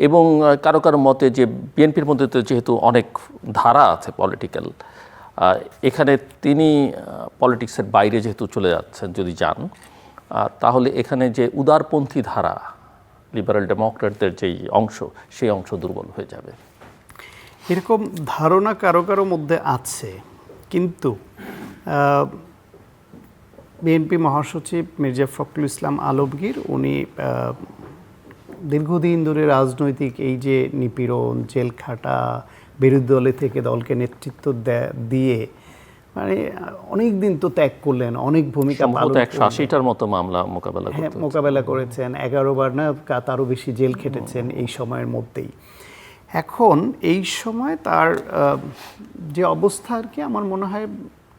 এবং কারো কারো মতে যে বিএনপির মধ্যে তো যেহেতু অনেক ধারা আছে পলিটিক্যাল, এখানে তিনি পলিটিক্সের বাইরে যেহেতু চলে যাচ্ছেন, যদি যান, তাহলে এখানে যে উদারপন্থী ধারা, লিবারেল ডেমোক্রেটদের যেই অংশ, সেই অংশ দুর্বল হয়ে যাবে, এরকম ধারণা কারো কারো মধ্যে আছে। কিন্তু বিএনপি মহাসচিব মির্জা ফখরুল ইসলাম আলমগীর, উনি দীর্ঘদিন ধরে রাজনৈতিক এই যে নিপীড়ন, জেল খাটা, বিরোধী দলে থেকে দলকে নেতৃত্ব দিয়ে মানে অনেক দিন তো ত্যাগ করলেন, অনেক ভূমিকা পালন, 180টার মতো মামলা মোকাবেলা করেছেন, 11 বার না তারও বেশি জেল খেটেছেন এই সময়ের মধ্যেই। এখন এই সময় তার যে অবস্থা, আর কি আমার মনে হয়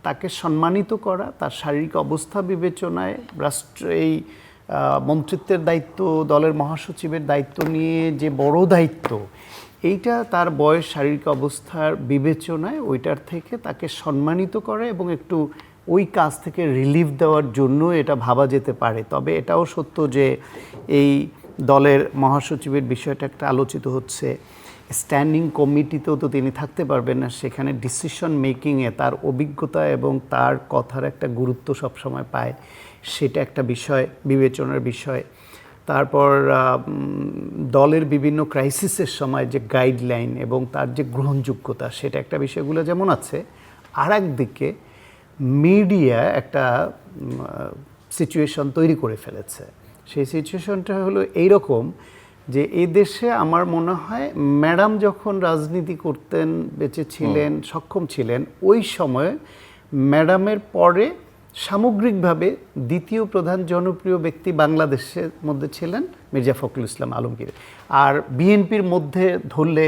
তাকে সম্মানিত করা, তার শারীরিক অবস্থা বিবেচনায় রাষ্ট্র এই মন্ত্রিত্বের দায়িত্ব, দলের মহাসচিবের দায়িত্ব নিয়ে যে বড় দায়িত্ব, এইটা তার বয়স, শারীরিক অবস্থার বিবেচনায় ওইটার থেকে তাকে সম্মানিত করে এবং একটু ওই কাজ থেকে রিলিফ দেওয়ার জন্য এটা ভাবা যেতে পারে। তবে এটাও সত্য যে এই দলের মহাসচিবের বিষয়টা একটা আলোচিত হচ্ছে, স্ট্যান্ডিং কমিটিতেও তো তিনি থাকতে পারবেন না, সেখানে ডিসিশন মেকিংয়ে তার অভিজ্ঞতা এবং তার কথার একটা গুরুত্ব সবসময় পায়, সেটা একটা বিষয়, বিবেচনার বিষয়। তারপর দলের বিভিন্ন ক্রাইসিসের সময় যে গাইডলাইন এবং তার যে গ্রহণযোগ্যতা, সেটা একটা বিষয়গুলো যেমন আছে। আর একদিকে মিডিয়া একটা সিচুয়েশন তৈরি করে ফেলেছে। সেই সিচুয়েশনটা হলো এইরকম যে এই দেশে আমার মনে হয় ম্যাডাম যখন রাজনীতি করতেন, বেঁচে ছিলেন, সক্ষম ছিলেন, ওই সময় ম্যাডামের পরে সামগ্রিকভাবে দ্বিতীয় প্রধান জনপ্রিয় ব্যক্তি বাংলাদেশের মধ্যে ছিলেন মির্জা ফখরুল ইসলাম আলমগীর। আর বিএনপির মধ্যে ধরলে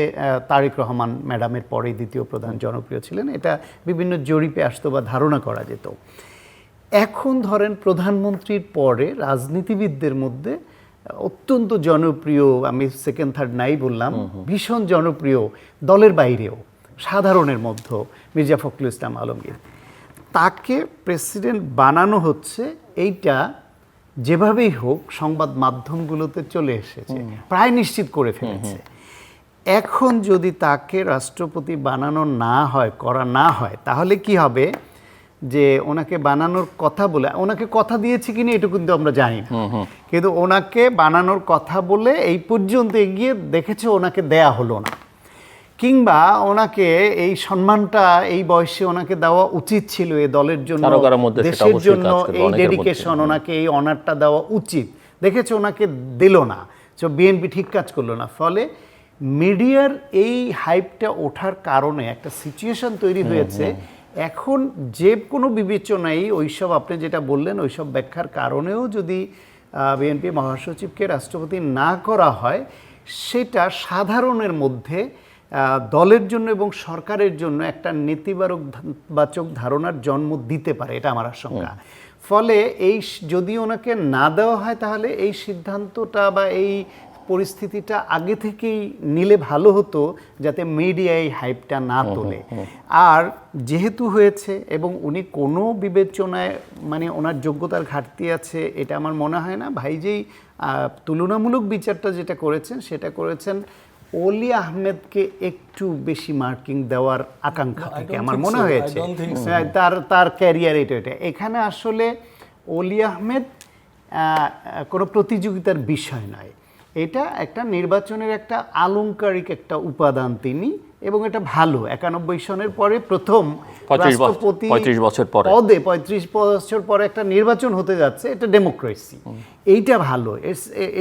তারেক রহমান ম্যাডামের পরেই দ্বিতীয় প্রধান জনপ্রিয় ছিলেন, এটা বিভিন্ন জরিপে আসতো বা ধারণা করা যেত। এখন ধরেন প্রধানমন্ত্রীর পরে রাজনীতিবিদদের মধ্যে অত্যন্ত জনপ্রিয়, আমি সেকেন্ড থার্ড নাই বললাম, ভীষণ জনপ্রিয় দলের বাইরেও, সাধারণের মধ্যে মির্জা ফখরুল ইসলাম আলমগীর। তাকে প্রেসিডেন্ট বানানো হচ্ছে, এইটা যেভাবেই হোক সংবাদ মাধ্যমগুলোতে চলে এসেছে, প্রায় নিশ্চিত করে ফেলেছে। এখন যদি তাকে রাষ্ট্রপতি বানানো করা না হয় তাহলে কি হবে, যে ওনাকে বানানোর কথা বলে, ওনাকে কথা দিয়েছে কিনা এটুকু কিন্তু আমরা জানি না, কিন্তু ওনাকে বানানোর কথা বলে এই পর্যন্ত এগিয়ে দেখেছে ওনাকে দেয়া হলো না, কিংবা ওনাকে এই সম্মানটা এই বয়সে ওনাকে দেওয়া উচিত ছিল, এই দলের জন্য, দেশের জন্য এই ডেডিকেশন, ওনাকে এই অনারটা দেওয়া উচিত, দেখেছে ওনাকে দিল না, তো বিএনপি ঠিক কাজ করলো না। ফলে মিডিয়ার এই হাইপটা ওঠার কারণে একটা সিচুয়েশন তৈরি হয়েছে। এখন যে কোনো বিবেচনায় ওইসব আপনি যেটা বললেন ওইসব ব্যাখ্যার কারণেও যদি বিএনপি মহাসচিবকে রাষ্ট্রপতি না করা হয়, সেটা সাধারণের মধ্যে দলের জন্য এবং সরকারের জন্য একটা নেতিবাচক ধারণার জন্ম দিতে পারে, এটা আমার আশঙ্কা। ফলে এই যদি ওনাকে না দেওয়া হয় তাহলে এই সিদ্ধান্তটা বা এই পরিস্থিতিটা আগে থেকেই নিলে ভালো হতো, যাতে মিডিয়া এই হাইপটা না তোলে। আর যেহেতু হয়েছে এবং উনি কোনো বিবেচনায় মানে ওনার যোগ্যতার ঘাটতি আছে এটা আমার মনে হয় না। ভাই যেই তুলনামূলক বিচারটা যেটা করেছেন সেটা করেছেন ওলি আহমেদকে একটু বেশি মার্কিং দেওয়ার আকাঙ্ক্ষা থেকে আমার মনে হয়েছে, তার ক্যারিয়ার এটা। এখানে আসলে ওলি আহমেদ কোনো প্রতিযোগিতার বিষয় নয়, এটা একটা নির্বাচনের একটা আলংকারিক একটা উপাদান তিনি, এবং এটা ভালো। 91 সনের পরে প্রথম রাষ্ট্রপতি 35 বছর পরে পদে 35 বছর পরে একটা নির্বাচন হতে যাচ্ছে, এটা ডেমোক্রেসি, এইটা ভালো,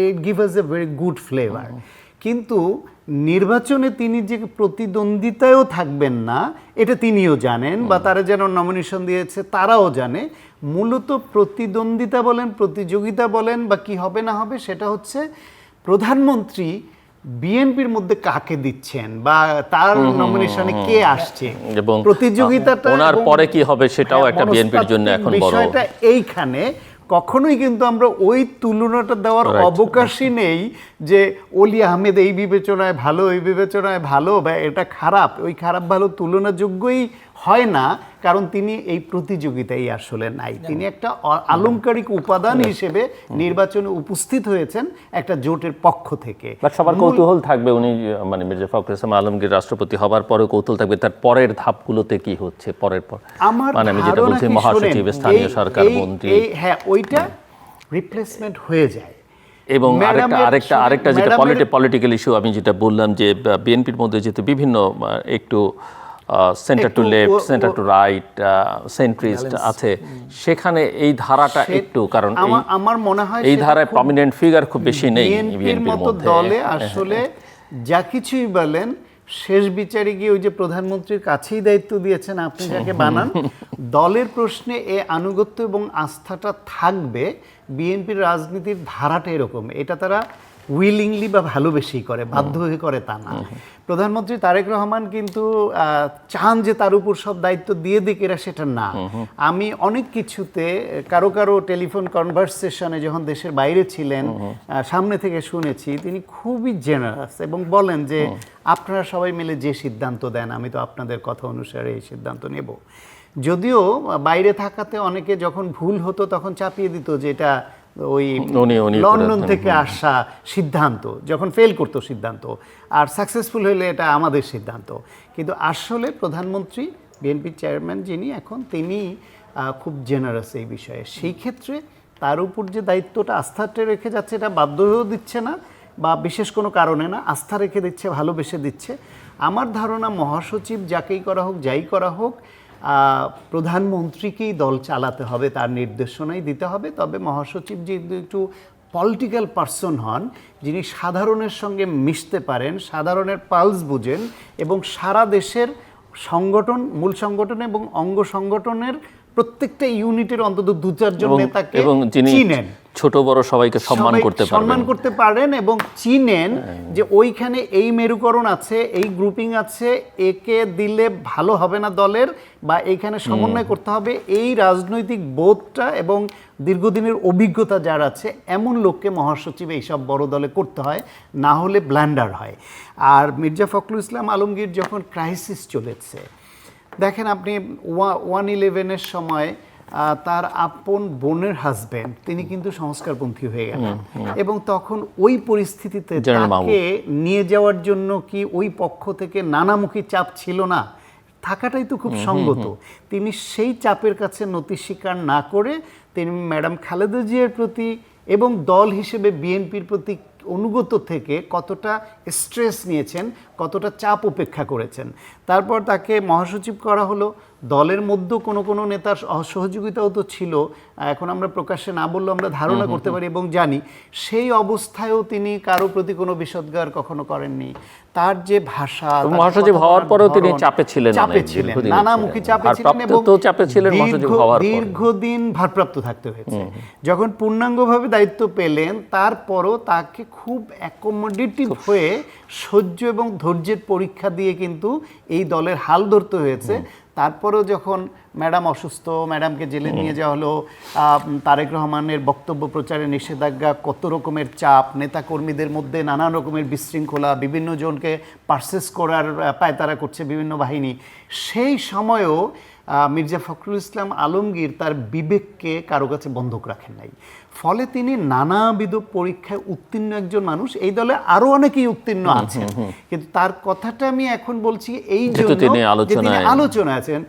ইট give us a very good flavour. কিন্তু নির্বাচনে তিনি যে প্রতিদ্বন্দ্বিতায়ও থাকবেন না এটা তিনিও জানেন, বা তারা যেন নমিনেশন দিয়েছে তারাও জানে। মূলত প্রতিদ্বন্দ্বিতা বলেন, প্রতিযোগিতা বলেন, বা কি হবে না হবে সেটা হচ্ছে প্রধানমন্ত্রী বিএনপির মধ্যে কাকে দিচ্ছেন বা তার নমিনেশনে কে আসছে, এবং প্রতিযোগিতাটা ওনার পরে কি হবে সেটাও একটা বিএনপির জন্য এখন বড় বিষয়টা। এইখানে কখনোই কিন্তু আমরা ওই তুলনাটা দেওয়ার অবকাশই নেই যে ওলি আহমেদ এই বিবেচনায় ভালো, এই বিবেচনায় ভালো, বা এটা খারাপ, ওই খারাপ ভালো তুলনাযোগ্যই হয় না, কারণ তিনি এই প্রতিযোগিতায় আসলে নাই। তিনি একটা আলংকারিক উপাদান হিসেবে নির্বাচনে উপস্থিত হয়েছেন একটা জোটের পক্ষ থেকে। সবার কৌতূহল থাকবে উনি মানে মির্জা ফখরুল ইসলাম আলমগীর রাষ্ট্রপতি হবার পরে কৌতূহল থাকবে তার পরের ধাপগুলোতে কি হচ্ছে, পরের মানে আমি যেটা বলছি মহাসচিব, স্থানীয় সরকার মন্ত্রী, হ্যাঁ ওইটা রিপ্লেসমেন্ট হয়ে যায়। এবং আরেকটা যেটা পলিটিক্যাল ইস্যু আমি যেটা বললাম যে বিএনপির মধ্যে যেহেতু বিভিন্ন একটু centre to left, centre to right, centrist আছে, সেখানে এই ধারাটা একটু, কারণ আমার মনে হয় এই ধারায় প্রমিনেন্ট ফিগার খুব বেশি নেই বিএনপির মতো দলে। আসলে যা কিছুই বলেন শেষ বিচারে গিয়ে ওই যে প্রধানমন্ত্রীর কাছেই দায়িত্ব দিয়েছেন, আপনি যাকে বানান, দলের প্রশ্নে এ আনুগত্য এবং আস্থাটা থাকবে। বিএনপির রাজনীতির ধারাটা এরকম, এটা তারা উইলিংলি বা ভালোবেসেই করে, বাধ্য হয়ে করে তা না। প্রধানমন্ত্রী তারেক রহমান কিন্তু চান যে তার উপর সব দায়িত্ব দিয়ে দিক, এরা সেটা না। আমি অনেক কিছুতে কারো টেলিফোন কনভারসেশনে যখন দেশের বাইরে ছিলেন সামনে থেকে শুনেছি, তিনি খুবই জেনারাস এবং বলেন যে আপনারা সবাই মিলে যে সিদ্ধান্ত দেন আমি তো আপনাদের কথা অনুসারে এই সিদ্ধান্ত নেব। যদিও বাইরে থাকাতে অনেকে যখন ভুল হতো তখন চাপিয়ে দিত যে এটা ওই লন্ডন থেকে আসা সিদ্ধান্ত, যখন ফেল করতো সিদ্ধান্ত, আর সাকসেসফুল হলে এটা আমাদের সিদ্ধান্ত। কিন্তু আসলে প্রধানমন্ত্রী, বিএনপির চেয়ারম্যান যিনি এখন, তিনি খুব জেনারাস এই বিষয়ে। সেই ক্ষেত্রে তার উপর যে দায়িত্বটা আস্থাটা রেখে যাচ্ছে, এটা বাধ্য হয়েও দিচ্ছে না বা বিশেষ কোনো কারণে না, আস্থা রেখে দিচ্ছে, ভালোবেসে দিচ্ছে। আমার ধারণা মহাসচিব যাকেই করা হোক, যাই করা হোক, প্রধানমন্ত্রীকেই দল চালাতে হবে, তার নির্দেশনাই দিতে হবে। তবে মহাসচিব যদি একটু পলিটিক্যাল পারসন হন, যিনি সাধারণের সঙ্গে মিশতে পারেন, সাধারণের পালস বুঝেন এবং সারা দেশের সংগঠন, মূল সংগঠন এবং অঙ্গ সংগঠনের প্রত্যেকটা ইউনিটের অন্তত 2-4 জন নেতাকে চিনেন, ছোট বড় সবাইকে সম্মান করতে পারেন এবং চিনেন যে ওইখানে এই মেরুকরণ আছে, এই গ্রুপিং আছে, একে দিলে ভালো হবে না দলের, বা এইখানে সমন্বয় করতে হবে, এই রাজনৈতিক বোধটা এবং দীর্ঘদিনের অভিজ্ঞতা যার আছে, এমন লোককে মহাসচিব এইসব বড় দলে করতে হয়, না হলে ব্ল্যান্ডার হয়। আর মির্জা ফখরুল ইসলাম আলমগীর যখন ক্রাইসিস চলেছে, দেখেন আপনি 1/11-এর সময় তার আপন বোনের হাজবেন্ড তিনি কিন্তু সংস্কারপন্থী হয়ে গেলেন এবং তখন ওই পরিস্থিতিতে তাকে নিয়ে যাওয়ার জন্য কি ওই পক্ষ থেকে নানামুখী চাপ ছিল না? থাকাটাই তো খুব সঙ্গত। তিনি সেই চাপের কাছে নতি স্বীকার না করে তিনি ম্যাডাম খালেদা জিয়ার প্রতি এবং দল হিসেবে বিএনপির প্রতি অনুগত থেকে কতটা স্ট্রেস নিয়েছেন, কতটা চাপ উপেক্ষা করেছেন। তারপর তাকে মহাসচিব করা হলো। দলের মধ্যে কোনো নেতার অসহযোগিতাও তো ছিল, এখন আমরা প্রকাশ্যে না বললেও আমরা ধারণা করতে পারি এবং জানি। সেই অবস্থায়ও তিনি কারো প্রতি কোনো বিষোদ্গার কখনো করেননি। তার যে ভাষা, মহাসচিব হওয়ার পরেও তিনি চাপে ছিলেন, নানামুখী চাপে ছিলেন এবং দীর্ঘদিন ভারপ্রাপ্ত থাকতে হয়েছে। যখন পূর্ণাঙ্গভাবে দায়িত্ব পেলেন তারপরও তাকে খুব অ্যাকোমোডেটিভ হয়ে সহ্য এবং ধৈর্যের পরীক্ষা দিয়ে কিন্তু এই দলের হাল ধরতে হয়েছে। তারপরেও যখন ম্যাডাম অসুস্থ, ম্যাডামকে জেলে নিয়ে যাওয়া হলো, তারেক রহমানের বক্তব্য প্রচারে নিষেধাজ্ঞা, কত রকমের চাপ, নেতাকর্মীদের মধ্যে নানা রকমের বিশৃঙ্খলা, বিভিন্ন জনকে পারচেস করার পায়তারা করছে বিভিন্ন বাহিনী, সেই সময়েও মির্জা ফখরুল ইসলাম আলমগীর তার বিবেককে কারো কাছে বন্ধক রাখেন নাই। ফলে তিনি নানাবিধ পরীক্ষায় উত্তীর্ণ একজন মানুষ। এই দলে আরো অনেকেই উত্তীর্ণ আছেন, কিন্তু তার কথাটা আমি এখন বলছি এই জন্য যে তিনি আলোচনায় আছেন।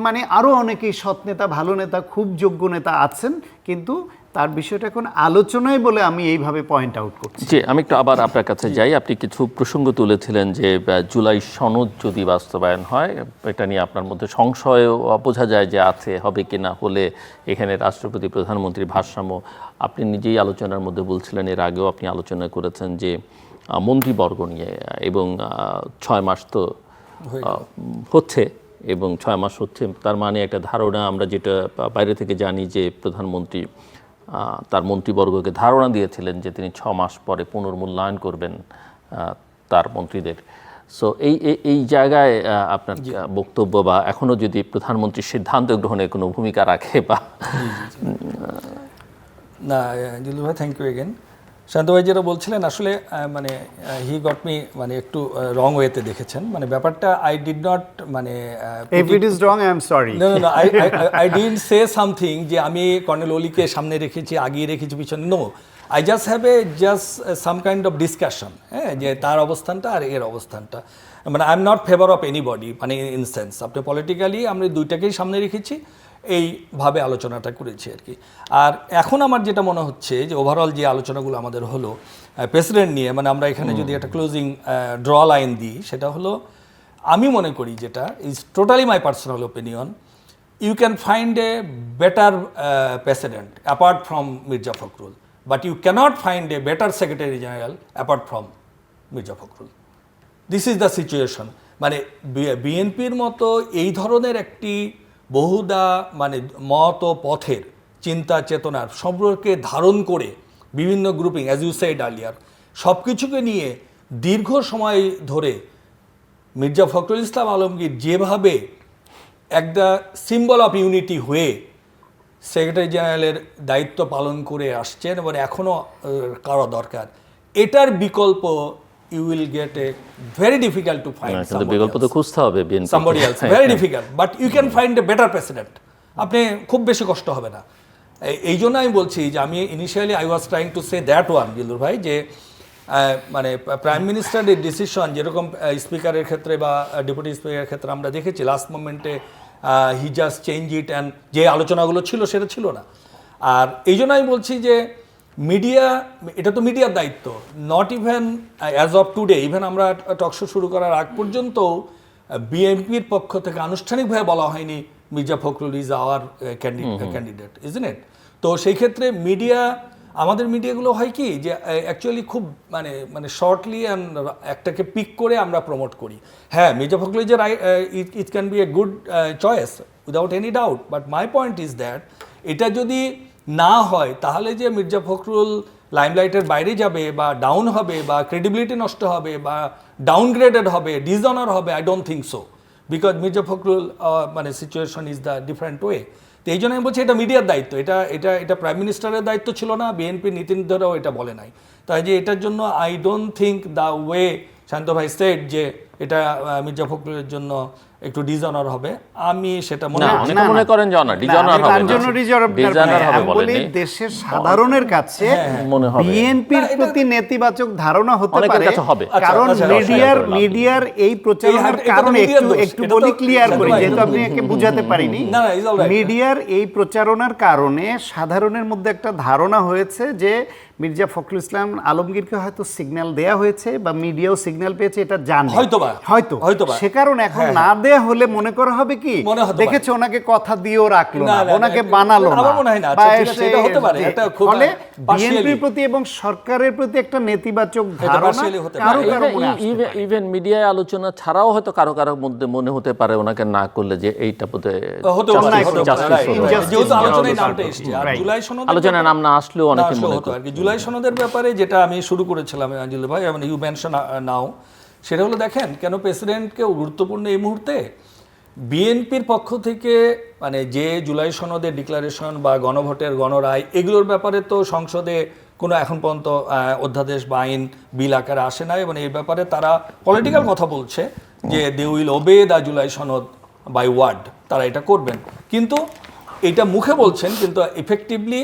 মানে আরো অনেকেই সৎ নেতা, ভালো নেতা, খুব যোগ্য নেতা আছেন, কিন্তু তার বিষয়টা এখন আলোচনায় বলে আমি এইভাবে পয়েন্ট আউট করছি। জি, আমি একটু আবার আপনার কাছে যাই। আপনি কিছু প্রসঙ্গ তুলেছিলেন যে জুলাই সনদ যদি বাস্তবায়ন হয়, এটা নিয়ে আপনার মধ্যে সংশয় বোঝা যায় যে আছে, হবে কি না, হলে এখানে রাষ্ট্রপতি প্রধানমন্ত্রীর ভারসাম্য। আপনি নিজেই আলোচনার মধ্যে বলছিলেন, এর আগেও আপনি আলোচনা করেছেন যে মন্ত্রীবর্গ নিয়ে, এবং 6 মাস তো হচ্ছে এবং 6 মাস হচ্ছে, তার মানে একটা ধারণা আমরা যেটা বাইরে থেকে জানি যে প্রধানমন্ত্রী তার মন্ত্রীবর্গকে ধারণা দিয়েছিলেন যে তিনি 6 মাস পরে পুনর্মূল্যায়ন করবেন তার মন্ত্রীদের। সো এই জায়গায় আপনার বক্তব্য, বা এখনও যদি প্রধানমন্ত্রীর সিদ্ধান্ত গ্রহণে কোনো ভূমিকা রাখে বা না। জিল্লু ভাই, থ্যাংক ইউ এগেন। শান্ত ভাই যেটা বলছিলেন, আসলে মানে হি গট মি মানে একটু রং ওয়েতে দেখেছেন। মানে ব্যাপারটা আই ডিড নট মানে if it is wrong I am sorry. No no, I didn't say something যে আমি কর্নেল ওলিকে সামনে রেখেছি, আগিয়ে রেখেছি, পিছনে। No, I just have some kind of discussion, হ্যাঁ, যে তার অবস্থানটা আর এর অবস্থানটা। মানে I am not favour of anybody, মানে ইন সেন্স আপনি পলিটিক্যালি আমরা দুইটাকেই সামনে রেখেছি, এইভাবে আলোচনাটা করেছি আর কি। আর এখন আমার যেটা মনে হচ্ছে যে ওভারঅল যে আলোচনাগুলো আমাদের হলো প্রেসিডেন্ট নিয়ে, মানে আমরা এখানে যদি একটা ক্লোজিং ড্র লাইন দিই, সেটা হলো, আমি মনে করি যেটা is totally my personal opinion, you can find a better president apart from Mirza Fakhrul, but you cannot find a better secretary general apart from Mirza Fakhrul. This is the situation. মানে বিএনপির মতো এই ধরনের একটি বহুদা মানে মত ও পথের চিন্তা চেতনার সম্পর্কে ধারণ করে বিভিন্ন grouping, as you said earlier, সব কিছুকে নিয়ে দীর্ঘ সময় ধরে মির্জা ফখরুল ইসলাম আলমগীর যেভাবে একটা সিম্বল অফ ইউনিটি হয়ে সেক্রেটারি জেনারেলের দায়িত্ব পালন করে আসছেন এবং এখনও করা দরকার, এটার বিকল্প you will get a very difficult to find somebody else, very difficult, but you can find a better president. আপনি খুব বেশি কষ্ট হবে না। এই জন্য আমি বলছি যে আমি initially I was trying to say that one, Zillur ভাই, যে মানে প্রাইম মিনিস্টারের ডিসিশন যেরকম স্পিকারের ক্ষেত্রে বা ডেপুটি স্পিকারের ক্ষেত্রে আমরা দেখেছি, লাস্ট মোমেন্টে he just change it, and যে আলোচনাগুলো ছিল সেটা ছিল না। আর এই জন্য আমি বলছি যে মিডিয়া, এটা তো মিডিয়ার দায়িত্ব, not even as of today, even আমরা টকশো শুরু করার আগ পর্যন্ত বিএনপির পক্ষ থেকে আনুষ্ঠানিকভাবে বলা হয়নি Mirza Fakhrul is our candidate, isn't it? তো সেই ক্ষেত্রে মিডিয়া, আমাদের মিডিয়াগুলো হয় কি যে অ্যাকচুয়ালি খুব মানে শর্টলি অ্যান্ড একটাকে পিক করে আমরা প্রমোট করি। হ্যাঁ, Mirza Fakhrul is it can B a good choice without any doubt, but my point is that এটা যদি না হয় তাহলে যে মির্জা ফখরুল লাইমলাইটের বাইরে যাবে বা ডাউন হবে বা ক্রেডিবিলিটি নষ্ট হবে বা ডাউনগ্রেডেড হবে, ডিসঅনার হবে, I don't think so, because Mirza Fakhrul মানে situation is the different way. তো এই জন্য আমি বলছি এটা মিডিয়ার দায়িত্ব, এটা প্রাইম মিনিস্টারের দায়িত্ব ছিল না, বিএনপির নীতিনির্ধারকরাও এটা বলে নাই। তাই যে এটার জন্য I don't think the way Shanto ভাই সেড যে এটা মির্জা ফখরুলের জন্য একটু ডিজঅনার হবে, আমি সেটা মনে না, করি অনেকে মনে করেন যে না, ডিজঅনার হবে তার না। জন্য ডিজঅনার হবে বলি বলেনি। দেশের সাধারণের কাছে মনে হবে। বিএনপির প্রতি নেতিবাচক ধারণা হতে অনেকের পারে, কাছে হবে। কারণ আচ্ছা, মিডিয়ার এই প্রচারণার এটা তো কারণে মিডিয়ার দোষ, একটু এটা তো বলি ক্লিয়ার করি, সাধু যেহেতু ভাই। আপনি একে বুঝাতে পারিনি। না, is all right. মিডিয়ার এই প্রচারণার কারণে সাধারণের মধ্যে একটা ধারণা হয়েছে যে মির্জা ফখরুল ইসলাম আলমগীরকে হয়তো সিগন্যাল দেয়া হয়েছে বা মিডিয়াও সিগন্যাল পেয়েছে, এটা জানে হয়তোবা। হয়তো সে কারণে এখন না দেয়া হলে মনে করা হবে কি মনে হতে পারে। দেখেছে ওনাকে কথা দিয়েও রাখলো না, না, না, ওনাকে না, বানালো না, আমার মনে হয় না। আচ্ছা, বা ঠিক আছে, এটা হতে পারে। এটা খুব ফলে partially। বিএনপির প্রতি এবং সরকারের প্রতি একটা নেতিবাচক এটা ধারণা partially হতে পারে। কারো কারো মনে আসতে পারে। ইভেন মিডিয়ায় আলোচনা ছাড়াও হয়তো কারো কারো মধ্যে মনে হতে পারে ওনাকে না করলে যে এইটা বোধহয় হতে পারে, অন্যায় হতে করতে পারে, পারে, right, right, right। যেহেতু injustice আলোচনায় হতে নামটা পারে। এসছে, আর Right. জুলাই সনদের আলোচনায় নাম না আসলেও অনেকে মনে হতো করে। আর কি। জুলাই সনদের ব্যাপারে যেটা আমি শুরু করেছিলাম আঞ্জলি ভাই, মানে ইউ মেনশন নাও, সেটা হলো দেখেন কেন প্রেসিডেন্টকে গুরুত্বপূর্ণ এই মুহূর্তে বিএনপির পক্ষ থেকে, মানে যে জুলাই সনদের ডিক্লারেশন বা গণভোটের গণরায় এগুলোর ব্যাপারে তো সংসদে কোনো এখন পর্যন্ত অধ্যাদেশ বা আইন বিল আকারে আসে না, এবং এই ব্যাপারে তারা পলিটিক্যাল কথা বলছে যে they will obey the July সনদ বাই ওয়ার্ড, তারা এটা করবেন, কিন্তু এটা মুখে বলছেন কিন্তু ইফেক্টিভলি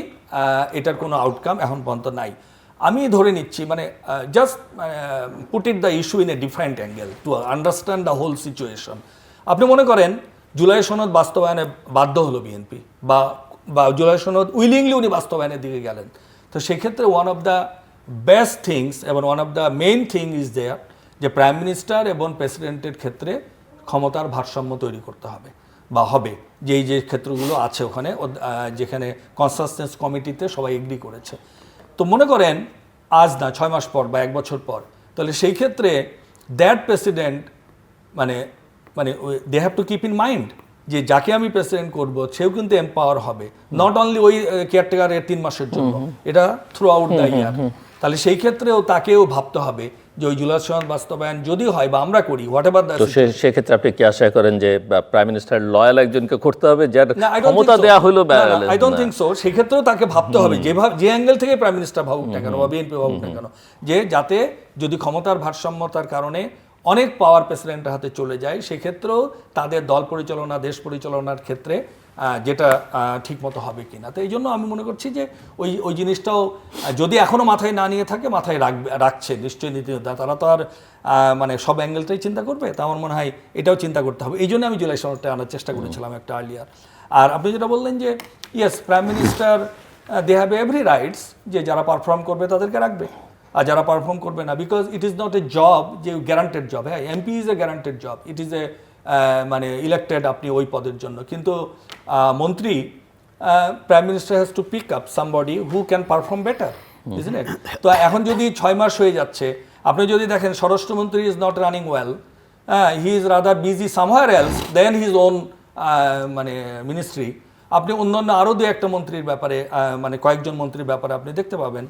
এটার কোনো আউটকাম এখন পর্যন্ত নাই। আমি ধরে নিচ্ছি মানে just put it the issue in a different angle to understand the whole situation. আপনি মনে করেন জুলাই সনদ বাস্তবায়নে বাধ্য হলো বিএনপি, বা জুলাই সনদ উইলিংলি উনি বাস্তবায়নের দিকে গেলেন, তো সেক্ষেত্রে one of the best things এবং one of the main thing is there যে প্রাইম মিনিস্টার এবং প্রেসিডেন্টের ক্ষেত্রে ক্ষমতার ভারসাম্য তৈরি করতে হবে বা হবে, যে ক্ষেত্রগুলো আছে ওখানে, যেখানে কনসাসনেস কমিটিতে সবাই এগ্রি করেছে। তো মনে করেন আজ না 6 মাস পর বা 1 বছর পর, তাহলে সেই ক্ষেত্রে দ্যাট প্রেসিডেন্ট মানে they have to keep in mind যে যাকে আমি প্রেসিডেন্ট করব সেও কিন্তু এম্পাওয়ার হবে, নট অনলি ওই কেয়ারটেকারের 3 মাসের জন্য, এটা থ্রু আউট দ্য ইয়ার। তাহলে সেই ক্ষেত্রেও তাকেও ভাবতে হবে যে ওই জুলাই সনদ বাস্তবায়ন যদি হয় বা আমরা করি হোয়াট এভার দ্য, তো সেক্ষেত্রে আপনি কি আশা করেন যে প্রাইম মিনিস্টার লয়াল একজনকে করতে হবে যার ক্ষমতা দেওয়া হলো? I don't think so. সেক্ষেত্রেও তাকে ভাবতে হবে যে অ্যাঙ্গেল থেকে প্রাইম মিনিস্টার ভাবুক না কেন বা বিএনপি ভাবুক না কেন, যে যাতে যদি ক্ষমতার ভারসাম্যতার কারণে অনেক পাওয়ার প্রেসিডেন্টের হাতে চলে যায়, সেক্ষেত্রেও তাদের দল পরিচালনা, দেশ পরিচালনার ক্ষেত্রে যেটা ঠিকমতো হবে কিনা। তো এই জন্য আমি মনে করছি যে ওই জিনিসটাও যদি এখনও মাথায় না নিয়ে থাকে, মাথায় রাখছে নিশ্চয়ই নীতিনির্ধারকরা, তারা তো আর মানে সব অ্যাঙ্গেলটাই চিন্তা করবে, তা আমার মনে হয় এটাও চিন্তা করতে হবে। এই জন্য আমি জুলাই সনদটা আনার চেষ্টা করেছিলাম একটা আর্লিয়ার। আর আপনি যেটা বললেন যে yes, prime minister they have every rights যে যারা পারফর্ম করবে তাদেরকে রাখবে, আর যারা পারফর্ম করবে না, because it is not a job যে গ্যারান্টেড জব। হ্যাঁ, MP is a guaranteed job, it is a মানে ইলেক্টেড আপনি ওই পদের জন্য, কিন্তু মন্ত্রী prime minister has to pick up somebody who can perform better, isn't it? তো এখন যদি 6 মাস হয়ে যাচ্ছে, আপনি যদি দেখেন স্বরাষ্ট্রমন্ত্রী is not running well, he is rather busy somewhere else then his own মানে মিনিস্ট্রি। আপনি অন্যান্য আরও 2-1টা মন্ত্রীর ব্যাপারে মানে কয়েকজন মন্ত্রীর ব্যাপারে আপনি দেখতে পাবেন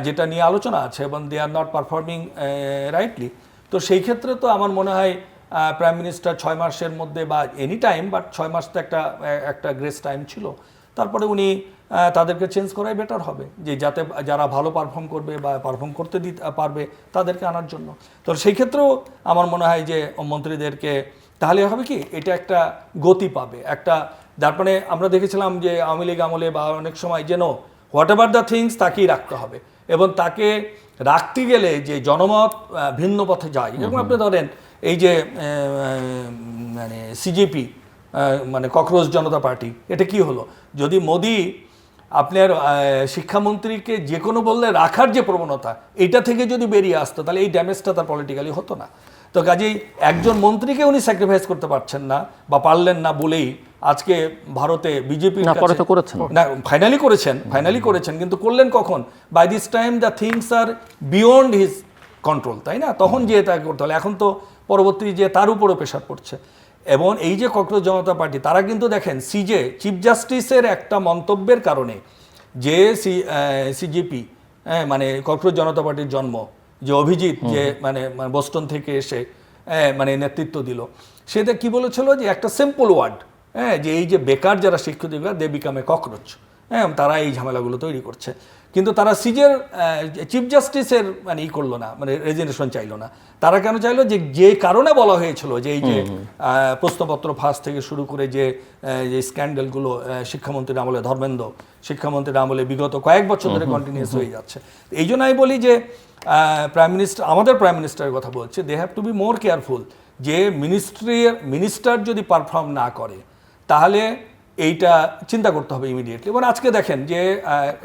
যেটা নিয়ে আলোচনা আছে এবং দে আর নট পারফর্মিং রাইটলি। তো সেই ক্ষেত্রে তো আমার মনে হয় প্রাইম মিনিস্টার 6 মাসের মধ্যে বা এনি টাইম, বাট 6 মাস তো একটা গ্রেস টাইম ছিল, তারপরে উনি তাদেরকে চেঞ্জ করাই বেটার হবে, যে যাতে যারা ভালো পারফর্ম করবে বা পারফর্ম করতে দিতে পারবে তাদেরকে আনার জন্য। তো সেই ক্ষেত্রেও আমার মনে হয় যে মন্ত্রীদেরকে, তাহলে হবে কি এটা একটা গতি পাবে, একটা যার মানে আমরা দেখেছিলাম যে আওয়ামী লীগ আমলে বা অনেক সময় যেন হোয়াট এভার দ্য থিংস তাকেই রাখতে হবে, এবং তাকে রাখতে গেলে যে জনমত ভিন্ন পথে যায়। এবং আপনি ধরেন এই যে মানে সিজেপি মানে ককরোচ জনতা পার্টি, এটা কি হলো? যদি মোদি আপনার শিক্ষামন্ত্রীকে যে কোনো বললে রাখার যে প্রবণতা, এটা থেকে যদি বেরিয়ে আসতো, তাহলে এই ড্যামেজটা তার পলিটিক্যালি হতো না। তো কাজেই একজন মন্ত্রীকে উনি স্যাক্রিফাইস করতে পারছেন না বা পারলেন না বলেই আজকে ভারতে বিজেপি না ফাইনালি করেছেন, কিন্তু করলেন কখন? By this time the things are beyond his control, তাই না? তখন যে তাকে করতে হলে, এখন তো পরবর্তী যে তার উপরও প্রেশার পড়ছে। এবং এই যে ককরোচ জনতা পার্টি, তারা কিন্তু দেখেন চিফ জাস্টিসের একটা মন্তব্যের কারণে যে সিজেপি মানে ককরোচ জনতা পার্টির জন্ম, যে অভিজিৎ যে মানে বোস্টন থেকে এসে মানে নেতৃত্ব দিল, সেটা কি বলেছিল যে একটা সিম্পল ওয়ার্ড, যে এই যে বেকার যারা শিক্ষিত দে বিকাম এ ককরোচ, হ্যাঁ, তারা এই ঝামেলাগুলো তৈরি করছে। কিন্তু তারা সিজের চিফ জাস্টিসের মানে করলো না, মানে রেজিগনেশন চাইলো না। তারা কেন চাইলো? যে কারণে বলা হয়েছিল যে এই যে প্রশ্নপত্র ফাঁস থেকে শুরু করে যে স্ক্যান্ডালগুলো শিক্ষামন্ত্রীর আমলে, ধর্মেন্দ্র শিক্ষামন্ত্রীর আমলে বিগত কয়েক বছর ধরে কন্টিনিউস হয়ে যাচ্ছে। এই জন্য আমি বলি যে আমাদের প্রাইম মিনিস্টারের কথা বলছে, they have to be more careful যে মিনিস্টার যদি পারফর্ম না করে তাহলে এইটা চিন্তা করতে হবে ইমিডিয়েটলি। এবার আজকে দেখেন যে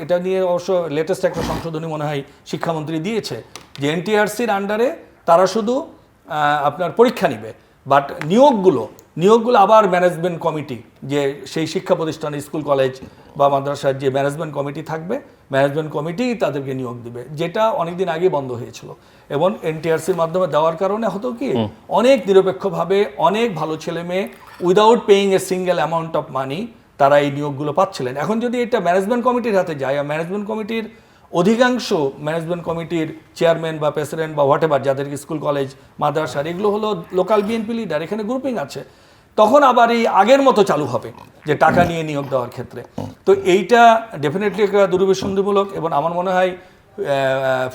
এটা নিয়ে অবশ্য লেটেস্ট একটা সংশোধনী মনে হয় শিক্ষামন্ত্রী দিয়েছে যে এনটিআরসির আন্ডারে তারা শুধু আপনার পরীক্ষা নিবে, বাট নিয়োগগুলো আবার ম্যানেজমেন্ট কমিটি, যে সেই শিক্ষা প্রতিষ্ঠান স্কুল কলেজ বা মাদ্রাসার যে ম্যানেজমেন্ট কমিটি থাকবে, ম্যানেজমেন্ট কমিটি তাদেরকে নিয়োগ দিবে, যেটা অনেকদিন আগে বন্ধ হয়েছিল। এবং এনটিআরসির মাধ্যমে দেওয়ার কারণে হতো কি, অনেক নিরপেক্ষভাবে অনেক ভালো ছেলে মেয়ে without paying a single amount of money তারা এই নিয়োগগুলো পাচ্ছিলেন। এখন যদি এটা ম্যানেজমেন্ট কমিটির হাতে যায়, আর ম্যানেজমেন্ট কমিটির অধিকাংশ ম্যানেজমেন্ট কমিটির চেয়ারম্যান বা প্রেসিডেন্ট বা হোয়াট এভার, যাদের স্কুল কলেজ মাদ্রাসার এগুলো হলো লোকাল বিএনপি লিডার, এখানে গ্রুপিং আছে, তখন আবার এই আগের মতো চালু হবে যে টাকা নিয়ে নিয়োগ দেওয়ার ক্ষেত্রে। তো এইটা ডেফিনেটলি একটা দুরভিসন্ধিমূলক, এবং আমার মনে হয়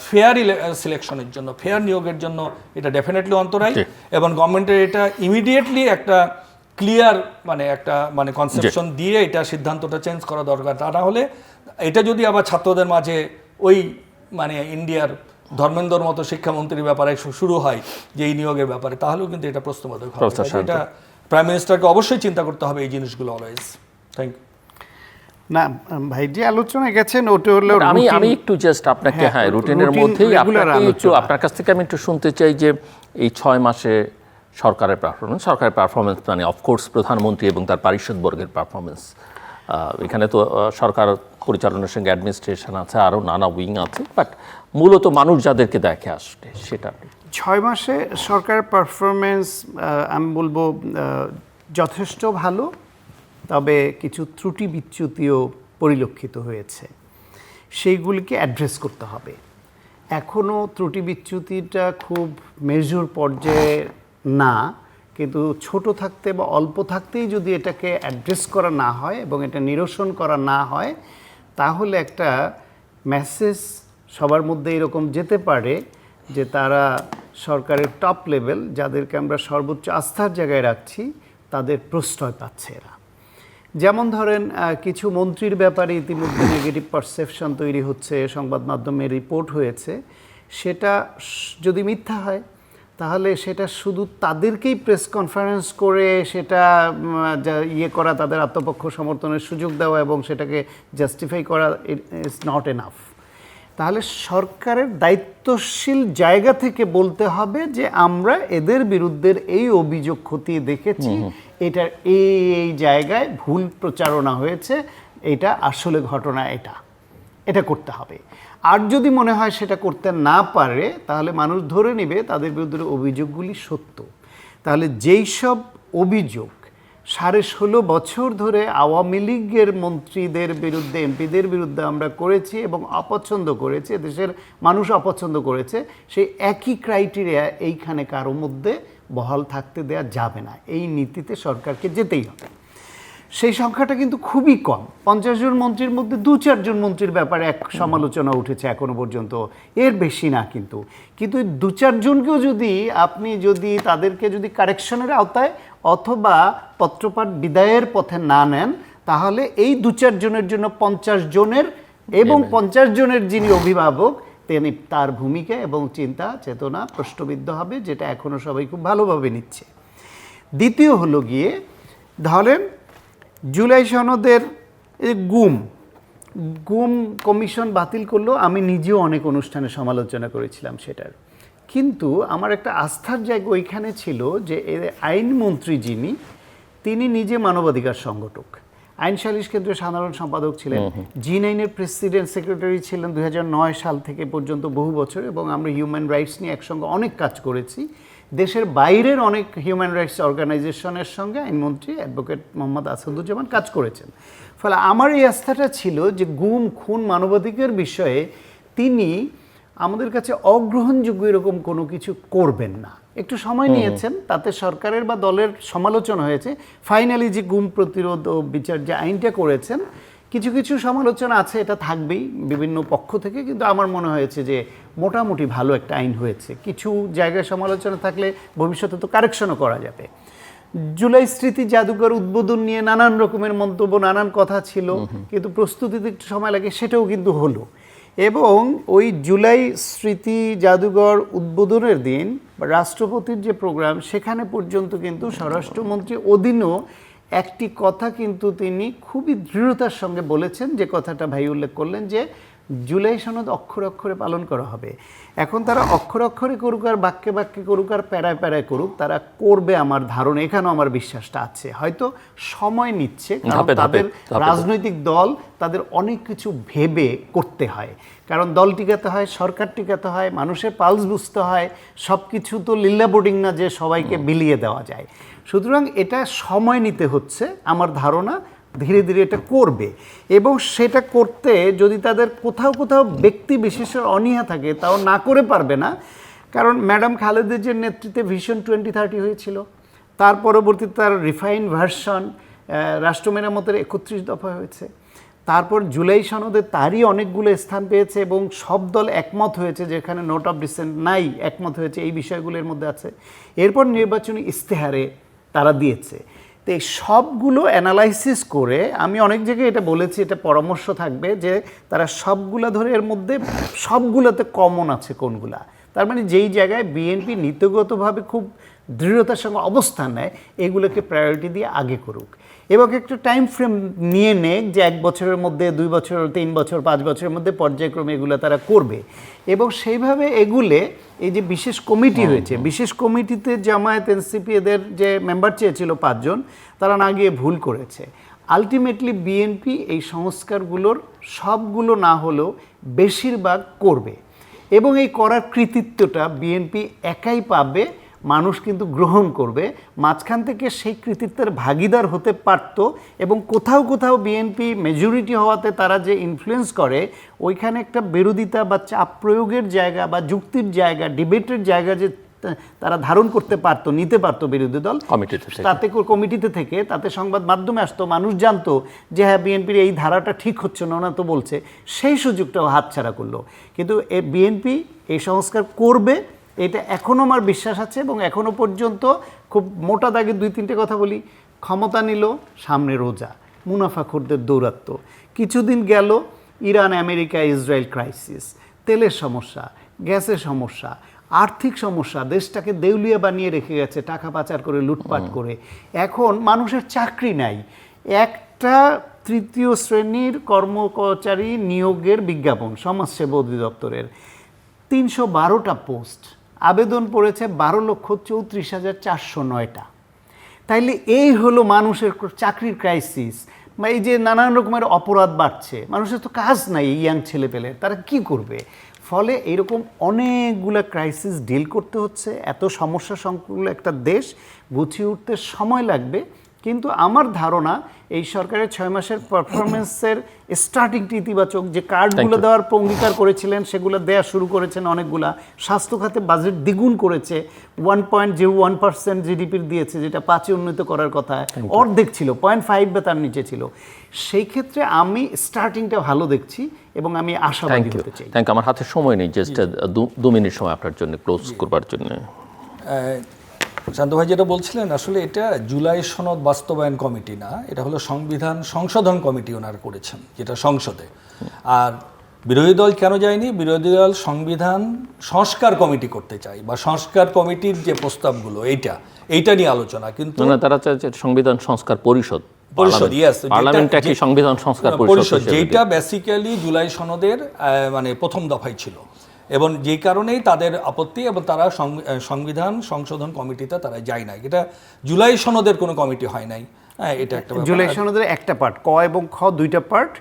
ফেয়ার সিলেকশনের জন্য, ফেয়ার নিয়োগের জন্য এটা ডেফিনেটলি অন্তরায়। এবং গভর্নমেন্টের এটা ইমিডিয়েটলি একটা ক্লিয়ার মানে কনসেপশন দিয়ে এটা সিদ্ধান্তটা চেঞ্জ করা দরকার। তা না হলে এটা যদি আবার ছাত্রদের মাঝে ওই মানে ইন্ডিয়ার ধর্মেন্দ্রর মতো শিক্ষামন্ত্রীর ব্যাপারে শুরু হয় যে এই নিয়োগের ব্যাপারে, তাহলেও কিন্তু এটা প্রশ্নবোধক হবে। এটা প্রাইম মিনিস্টারকে অবশ্যই চিন্তা করতে হবে এই জিনিসগুলো অলওয়েজ। Thank you. না ভাই, যে আলোচনা গেছেন ওটা হলো আমি একটু জাস্ট আপনাকে রুটিনের মধ্যেই আপনার কাছ থেকে আমি একটু শুনতে চাই যে এই 6 মাসে সরকারের পারফরমেন্স মানে অফকোর্স প্রধানমন্ত্রী এবং তার পারিষদবর্গের পারফরমেন্স, এখানে তো সরকার পরিচালনার সঙ্গে অ্যাডমিনিস্ট্রেশন আছে, আরও নানা উইং আছে, বাট মূলত মানুষ যাদেরকে দেখে আসছে সেটা 6 মাসে সরকারের পারফরমেন্স আমি বলবো যথেষ্ট ভালো, তবে কিছু ত্রুটি বিচ্যুতিও পরিলক্ষিত হয়েছে, সেইগুলিকে অ্যাড্রেস করতে হবে। এখনও ত্রুটি বিচ্যুতিটা খুব মেজর পর্যায়ে না, কিন্তু ছোট থাকতে বা অল্প থাকতেই যদি এটাকে অ্যাড্রেস করা না হয় এবং এটা নিরসন করা না হয়, তাহলে একটা মেসেজ সবার মধ্যে এরকম যেতে পারে যে তারা সরকারের টপ লেভেল, যাদেরকে আমরা সর্বোচ্চ আস্থার জায়গায় রাখছি, তাদের প্রশ্রয় পাচ্ছে এরা। যেমন ধরেন কিছু মন্ত্রীর ব্যাপারে ইতিমধ্যে নেগেটিভ পারসেপশন তৈরি হচ্ছে, সংবাদ মাধ্যমে রিপোর্ট হয়েছে, সেটা যদি মিথ্যা হয় তাহলে সেটা শুধু তাদেরকেই প্রেস কনফারেন্স করে সেটা করা, তাদের আত্মপক্ষ সমর্থনের সুযোগ দেওয়া এবং সেটাকে জাস্টিফাই করা ইজ নট এনাফ। তাহলে সরকারের দায়িত্বশীল জায়গা থেকে বলতে হবে যে আমরা এদের বিরুদ্ধে এই অভিযোগ খতিয়ে দেখেছি, এটার এই জায়গায় ভুল প্রচারণা হয়েছে, এটা আসলে ঘটনা, এটা করতে হবে। আর যদি মনে হয় সেটা করতে না পারে, তাহলে মানুষ ধরে নেবে তাদের বিরুদ্ধে অভিযোগগুলি সত্য। তাহলে যেই সব অভিযোগ 16.5 বছর ধরে আওয়ামী লীগের মন্ত্রীদের বিরুদ্ধে, এমপিদের বিরুদ্ধে আমরা করেছি এবং অপছন্দ করেছি, দেশের মানুষ অপছন্দ করেছে, সেই একই ক্রাইটেরিয়া এইখানে কারো মধ্যে বহাল থাকতে দেয়া যাবে না। এই নীতিতে সরকারকে যেতেই হবে। সেই সংখ্যাটা কিন্তু খুবই কম, 50 জন মন্ত্রীর মধ্যে 2-4 জন মন্ত্রীর ব্যাপারে এক সমালোচনা উঠেছে এখনো পর্যন্ত, এর বেশি না। কিন্তু 2-4 জনকেও আপনি তাদেরকে কারেকশনের আওতায় অথবা পত্রপাঠ বিদায়ের পথে না নেন, তাহলে এই 2-4 জনের জন্য 50 জনের এবং 50 জনের যিনি অভিভাবক তিনি তার ভূমিকা এবং চিন্তা চেতনা প্রশ্নবিদ্ধ হবে, যেটা এখনও সবাই খুব ভালোভাবে নিচ্ছে। দ্বিতীয় হলো গিয়ে ধরেন জুলাই সনদের গুম কমিশন বাতিল করলো, আমি নিজেও অনেক অনুষ্ঠানে সমালোচনা করেছিলাম সেটার, কিন্তু আমার একটা আস্থার জায়গা ওইখানে ছিল যে আইনমন্ত্রী তিনি নিজে মানবাধিকার সংগঠক, আইন সালিশ কেন্দ্রের সাধারণ সম্পাদক ছিলেন, G9-এর প্রেসিডেন্ট সেক্রেটারি ছিলেন 2009 সাল থেকে পর্যন্ত বহু বছর, এবং আমরা হিউম্যান রাইটস নিয়ে একসঙ্গে অনেক কাজ করেছি। দেশের বাইরের অনেক হিউম্যান রাইটস অর্গানাইজেশনের সঙ্গে আইনমন্ত্রী অ্যাডভোকেট মোহাম্মদ আসাদুজ্জামান কাজ করেছেন। ফলে আমার এই আস্থাটা ছিল যে গুম খুন মানবাধিকার বিষয়ে তিনি আমাদের কাছে অগ্রহণযোগ্য এরকম কোনো কিছু করবেন না। একটু সময় নিয়েছেন, তাতে সরকারের বা দলের সমালোচনা হয়েছে, ফাইনালি যে গুম প্রতিরোধ ও বিচার যে আইনটা করেছেন কিছু কিছু সমালোচনা আছে, এটা থাকবেই বিভিন্ন পক্ষ থেকে, কিন্তু আমার মনে হয়েছে যে মোটামুটি ভালো একটা আইন হয়েছে। কিছু জায়গায় সমালোচনা থাকলে ভবিষ্যতে তো কারেকশনও করা যাবে। জুলাই স্মৃতি জাদুঘর উদ্বোধন নিয়ে নানান রকমের মন্তব্য, নানান কথা ছিল, কিন্তু প্রস্তুতিতে একটু সময় লাগে, সেটাও কিন্তু হলো। এবং ওই জুলাই স্মৃতি জাদুঘর উদ্বোধনের দিন রাষ্ট্রপতির যে প্রোগ্রাম, সেখানে পর্যন্ত কিন্তু স্বরাষ্ট্রমন্ত্রী অধীনও একটি কথা কিন্তু তিনি খুবই দৃঢ়তার সঙ্গে বলেছেন, যে কথাটা ভাই উল্লেখ করলেন, যে জুলাই সনদ অক্ষরে অক্ষরে পালন করা হবে। এখন তারা অক্ষরে অক্ষরে করুক আর বাক্যে বাক্যে করুক আর প্যারায় প্যারায় করুক, তারা করবে আমার ধারণা, এখানেও আমার বিশ্বাসটা আছে। হয়তো সময় নিচ্ছে, কারণ তাদের রাজনৈতিক দল, তাদের অনেক কিছু ভেবে করতে হয়, কারণ দল টিকাতে হয়, সরকার টিকাতে হয়, মানুষের পালস বুঝতে হয়, সব কিছু তো লিল্লা বোর্ডিং না যে সবাইকে বিলিয়ে দেওয়া যায়। সুতরাং এটা সময় নিতে হচ্ছে, আমার ধারণা ধীরে ধীরে এটা করবে। এবং সেটা করতে যদি তাদের কোথাও কোথাও ব্যক্তি বিশেষের অনীহা থাকে, তাও না করে পারবে না। কারণ ম্যাডাম খালেদা জিয়ার নেতৃত্বে ভিশন 2030 হয়েছিল, তার পরবর্তীতে তার রিফাইন ভার্সন রাষ্ট্র মেরামতের 31 দফা হয়েছে, তারপর জুলাই সনদে তারই অনেকগুলো স্থান পেয়েছে এবং সব দল একমত হয়েছে, যেখানে নোট অফ ডিসেন্ট নাই, একমত হয়েছে, এই বিষয়গুলোর মধ্যে আছে। এরপর নির্বাচনী ইস্তেহারে তারা দিয়েছে। তো এই সবগুলো অ্যানালাইসিস করে আমি অনেক জায়গায় এটা বলেছি, এটা পরামর্শ থাকবে যে তারা সবগুলা ধরে এর মধ্যে সবগুলোতে কমন আছে কোনগুলা। তার মানে যেই জায়গায় বিএনপি নীতিগতভাবে খুব দৃঢ়তার সঙ্গে অবস্থান নেয়, এগুলোকে প্রায়োরিটি দিয়ে আগে করুক এবং একটা টাইম ফ্রেম নিয়ে নেক, যে 1 বছরের মধ্যে, 2 বছর, 3 বছর, 5 বছরের মধ্যে পর্যায়ক্রমে এগুলো তারা করবে। এবং সেইভাবে এগুলে এই যে বিশেষ কমিটি হয়েছে, বিশেষ কমিটিতে জামায়াত, এনসিপি এদের যে মেম্বার চেয়েছিল 5 জন, তারা না গিয়ে ভুল করেছে। আলটিমেটলি বিএনপি এই সংস্কারগুলোর সবগুলো না হলেও বেশিরভাগ করবে এবং এই করার কৃতিত্বটা বিএনপি একাই পাবে, মানুষ কিন্তু গ্রহণ করবে। মাঝখান থেকে সেই কৃতিত্বের ভাগিদার হতে পারত এবং কোথাও কোথাও বিএনপি মেজরিটি হওয়াতে তারা যে ইনফ্লুয়েন্স করে, ওইখানে একটা বিরোধিতা বা চাপ প্রয়োগের জায়গা বা যুক্তির জায়গা, ডিবেটের জায়গা যে তারা ধারণ করতে পারতো, নিতে পারতো বিরোধী দল তাতে কমিটিতে থেকে, তাতে সংবাদ মাধ্যমে আসতো, মানুষ জানতো যে হ্যাঁ বিএনপির এই ধারাটা ঠিক হচ্ছে না, ওনা তো বলছে, সেই সুযোগটাও হাতছাড়া করলো। কিন্তু বিএনপি এই সংস্কার করবে, এটা এখনও আমার বিশ্বাস আছে। এবং এখনও পর্যন্ত খুব মোটা দাগে 2-3টে কথা বলি। ক্ষমতা নিল, সামনে রোজা, মুনাফাখোরদের দৌরাত্ম্য, কিছুদিন গেল ইরান, আমেরিকা, ইসরায়েল ক্রাইসিস, তেলের সমস্যা, গ্যাসের সমস্যা, আর্থিক সমস্যা, দেশটাকে দেউলিয়া বানিয়ে রেখে গেছে টাকা পাচার করে, লুটপাট করে। এখন মানুষের চাকরি নাই, একটা 3য় শ্রেণীর কর্মচারী নিয়োগের বিজ্ঞাপন সমাজসেবা অধিদপ্তরের, 312টা পোস্ট, আবেদন পড়েছে 12,34,409টা। তাইলে এই হলো মানুষের চাকরির ক্রাইসিস। বা এই যে নানান রকমের অপরাধ বাড়ছে, মানুষের তো কাজ নাই, ইয়াং ছেলেপেলের, তারা কি করবে? ফলে এরকম অনেকগুলো ক্রাইসিস ডিল করতে হচ্ছে। এত সমস্যা সংকুল একটা দেশ, গুছিয়ে উঠতে সময় লাগবে। কিন্তু আমার ধারণা এই সরকারের 6 মাসের পারফরমেন্সের স্টার্টিংটি ইতিবাচক। যে কার্ডগুলো দেওয়ার অঙ্গীকার করেছিলেন সেগুলো দেওয়া শুরু করেছেন অনেকগুলা। স্বাস্থ্য খাতে বাজেট দ্বিগুণ করেছে, 1.01% জিডিপির দিয়েছে, যেটা 5-এ উন্নীত করার কথা, অর্ধেক ছিল, 0.5 বা তার নিচে ছিল। সেই ক্ষেত্রে আমি স্টার্টিংটা ভালো দেখছি এবং আমি আশাবাদী হতে চাই। Thank you. আমার হাতে সময় নেই, জাস্ট 2 মিনিট সময় আপনার জন্য ক্লোজ করবার জন্য। শান্ত ভাই যেটা বলছিলেন, আসলে এটা জুলাই সনদ বাস্তবায়ন কমিটি না, এটা হলো সংবিধান সংশোধন কমিটি ওনারা করেছেন, যেটা সংসদে। আর বিরোধী দল কেন যায়নি? বিরোধী দল সংবিধান সংস্কার কমিটি করতে চায়, বা সংস্কার কমিটির যে প্রস্তাবগুলো এইটা নিয়ে আলোচনা। কিন্তু তারা চায় সংবিধান সংস্কার পরিষদ, পার্লামেন্টটাকে সংবিধান সংস্কার পরিষদ, যেটা বেসিক্যালি জুলাই সনদের মানে প্রথম দফায় ছিল, এবং যেই কারণেই তাদের আপত্তি, এবং তারা সংবিধান সংশোধন কমিটিতে তারা যায় নাই। এটা জুলাই সনদের কোনো কমিটি হয় নাই। হ্যাঁ, এটা একটা জুলাই সনদের একটা পার্ট, ক এবং খ 2টা পার্ট।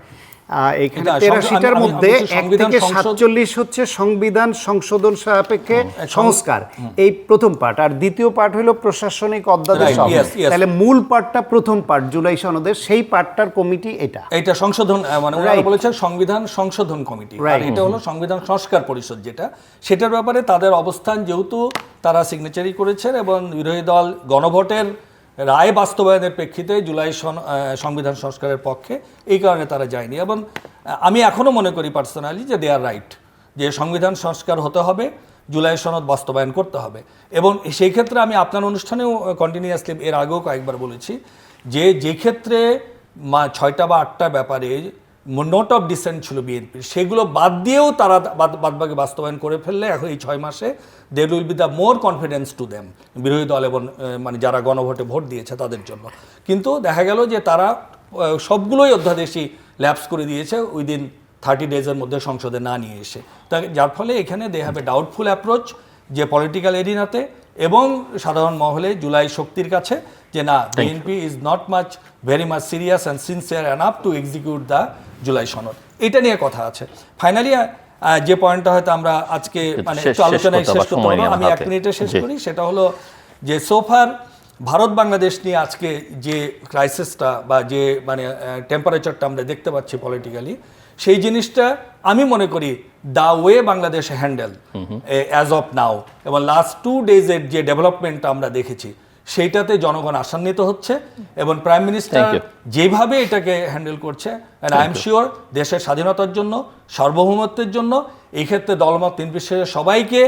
এখানে 83টার মধ্যে 1 থেকে 47 হচ্ছে সংবিধান সংশোধন সাপেক্ষে সংস্কার, এই প্রথম পার্ট। আর দ্বিতীয় পার্ট হলো প্রশাসনিক অধ্যাদেশ। তাহলে মূল পার্টটা প্রথম পার্ট জুলাই সনদের, সেই পার্টটার কমিটি এটা সংশোধন, মানে ওনারা বলেছেন সংবিধান সংশোধন কমিটি, আর এটা হলো সংবিধান সংস্কার পরিষদ, যেটা সেটার ব্যাপারে তাদের অবস্থান, যেহেতু তারা সিগনেচারি করেছেন এবং বিরোধী দল গণভোটের রায় বাস্তবায়নের প্রেক্ষিতে সংবিধান সংস্কারের পক্ষে, এই কারণে তারা যায়নি। এবং আমি এখনও মনে করি পার্সোনালি যে দে আর রাইট, যে সংবিধান সংস্কার হতে হবে, জুলাই সনদ বাস্তবায়ন করতে হবে। এবং সেই ক্ষেত্রে আমি আপনার অনুষ্ঠানেও কন্টিনিউয়াসলি এর আগেও কয়েকবার বলেছি যে ক্ষেত্রে 6টা বা 8টা ব্যাপারে নোট অফ ডিসেন্ট ছিল বিএনপির, সেগুলো বাদ দিয়েও তারা বাদবাকি বাস্তবায়ন করে ফেললে এখন এই 6 মাসে there will be the more confidence to them, বিরোধী দল এবং মানে যারা গণভোটে ভোট দিয়েছে তাদের জন্য। কিন্তু দেখা গেল যে তারা সবগুলোই অধ্যাদেশই ল্যাপস করে দিয়েছে উইদিন 30 ডেজের মধ্যে সংসদে না নিয়ে এসে। যার ফলে এখানে they have a doubtful approach যে পলিটিক্যাল এরিনাতে এবং সাধারণ মহলে জুলাই শক্তির কাছে, যে না, BNP is not much very much serious and sincere enough to execute the July সনদ। এটা নিয়ে কথা আছে। ফাইনালি যে পয়েন্টটা হয়তো আমরা আজকে মানে আলোচনায় শেষ করতে পারবো, আমি 1 মিনিটে শেষ করি, সেটা হলো যে সোফার ভারত বাংলাদেশ নিয়ে আজকে যে ক্রাইসিসটা বা যে মানে টেম্পারেচারটা আমরা দেখতে পাচ্ছি পলিটিক্যালি, সেই জিনিসটা আমি মনে করি the way Bangladesh handle as of now এবং লাস্ট 2 ডেজের যে ডেভেলপমেন্টটা আমরা দেখেছি, সেইটাতে জনগণ আশান্বিত হচ্ছে এবং প্রাইম মিনিস্টার যেভাবে এটাকে হ্যান্ডেল করছে, অ্যান্ড আই এম শিওর দেশের স্বাধীনতার জন্য, সার্বভৌমত্বের জন্য এই ক্ষেত্রে দলমত নির্বিশেষে সবাইকে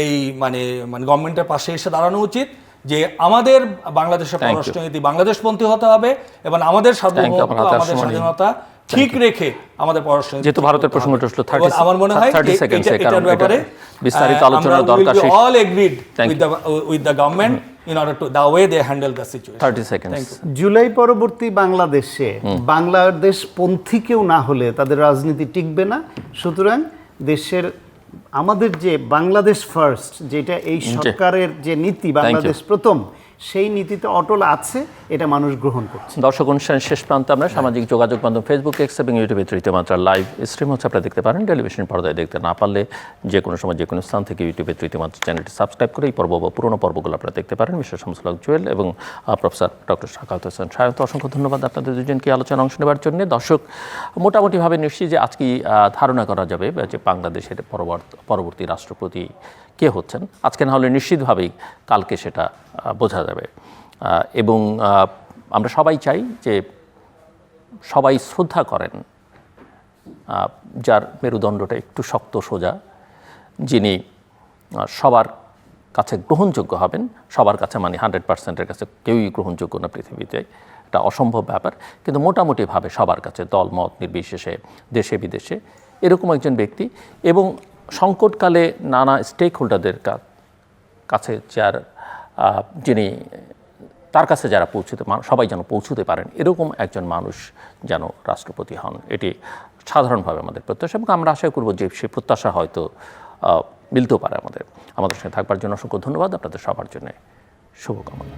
এই মানে গভর্নমেন্টের পাশে এসে দাঁড়ানো উচিত, যে আমাদের বাংলাদেশের পররাষ্ট্রনীতি বাংলাদেশপন্থী হতে হবে এবং আমাদের সার্বভৌমত্ব, আমাদের স্বাধীনতা ঠিক রেখে আমাদের পররাষ্ট্রনীতি। যেহেতু ভারতের প্রসঙ্গটা আসলো, আমার মনে হয় এটার ব্যাপারে বিস্তারিত আলোচনার দরকার। All agreed with the government in order to the way they handle the situation. 30 seconds. July পরবর্তী বাংলাদেশে বাংলাদেশ পন্থী কেউ না হলে তাদের রাজনীতি টিকবে না। সুতরাং দেশের আমাদের যে বাংলাদেশ ফার্স্ট, যেটা এই সরকারের যে নীতি বাংলাদেশ প্রথম, সেই নীতিতে অটল আছে, এটা মানুষ গ্রহণ করছে। দর্শক, অনুষ্ঠানের শেষ প্রান্তে আমরা সামাজিক যোগাযোগ মাধ্যম ফেসবুক, এক্স এবং ইউটিউবে তৃতীয় মাত্রা লাইভ স্ট্রিম হচ্ছে, আপনারা দেখতে পারেন। টেলিভিশন পর্দায় দেখতে না পারলে যে কোনো সময় যে কোনো স্থান থেকে ইউটিউবে তৃতীয় মাত্রা চ্যানেলটি সাবস্ক্রাইব করে এই পর্ব বা পুরোনো পর্বগুলো আপনারা দেখতে পারেন। মিস্টার শামসুল হক জুয়েল এবং প্রফেসর ডক্টর সাখাওয়াত হোসেন সায়ন্ত, অসংখ্য ধন্যবাদ আপনাদের দুজনকে আলোচনা অংশ নেওয়ার জন্য। দর্শক, মোটামুটিভাবে নিশ্চিত যে আজকে ধারণা করা যাবে যে বাংলাদেশের পরবর্তী রাষ্ট্রপতি কে হচ্ছেন। আজকে না হলে নিশ্চিতভাবেই কালকে সেটা বোঝা যাবে। এবং আমরা সবাই চাই যে সবাই শ্রদ্ধা করেন যার মেরুদণ্ডটা একটু শক্ত সোজা, যিনি সবার কাছে গ্রহণযোগ্য হবেন। সবার কাছে মানে 100%-এর কাছে কেউই গ্রহণযোগ্য না পৃথিবীতে, এটা অসম্ভব ব্যাপার। কিন্তু মোটামুটিভাবে সবার কাছে, দল মত নির্বিশেষে, দেশে বিদেশে, এরকম একজন ব্যক্তি এবং সংকটকালে নানা স্টেক হোল্ডারদের কাছে যিনি তার কাছে যারা সবাই যেন পৌঁছতে পারেন, এরকম একজন মানুষ যেন রাষ্ট্রপতি হন, এটি সাধারণভাবে আমাদের প্রত্যাশা। এবং আমরা আশা করব যে সেই প্রত্যাশা হয়তো মিলতেও পারে আমাদের সঙ্গে থাকবার জন্য অসংখ্য ধন্যবাদ। আপনাদের সবার জন্য শুভকামনা।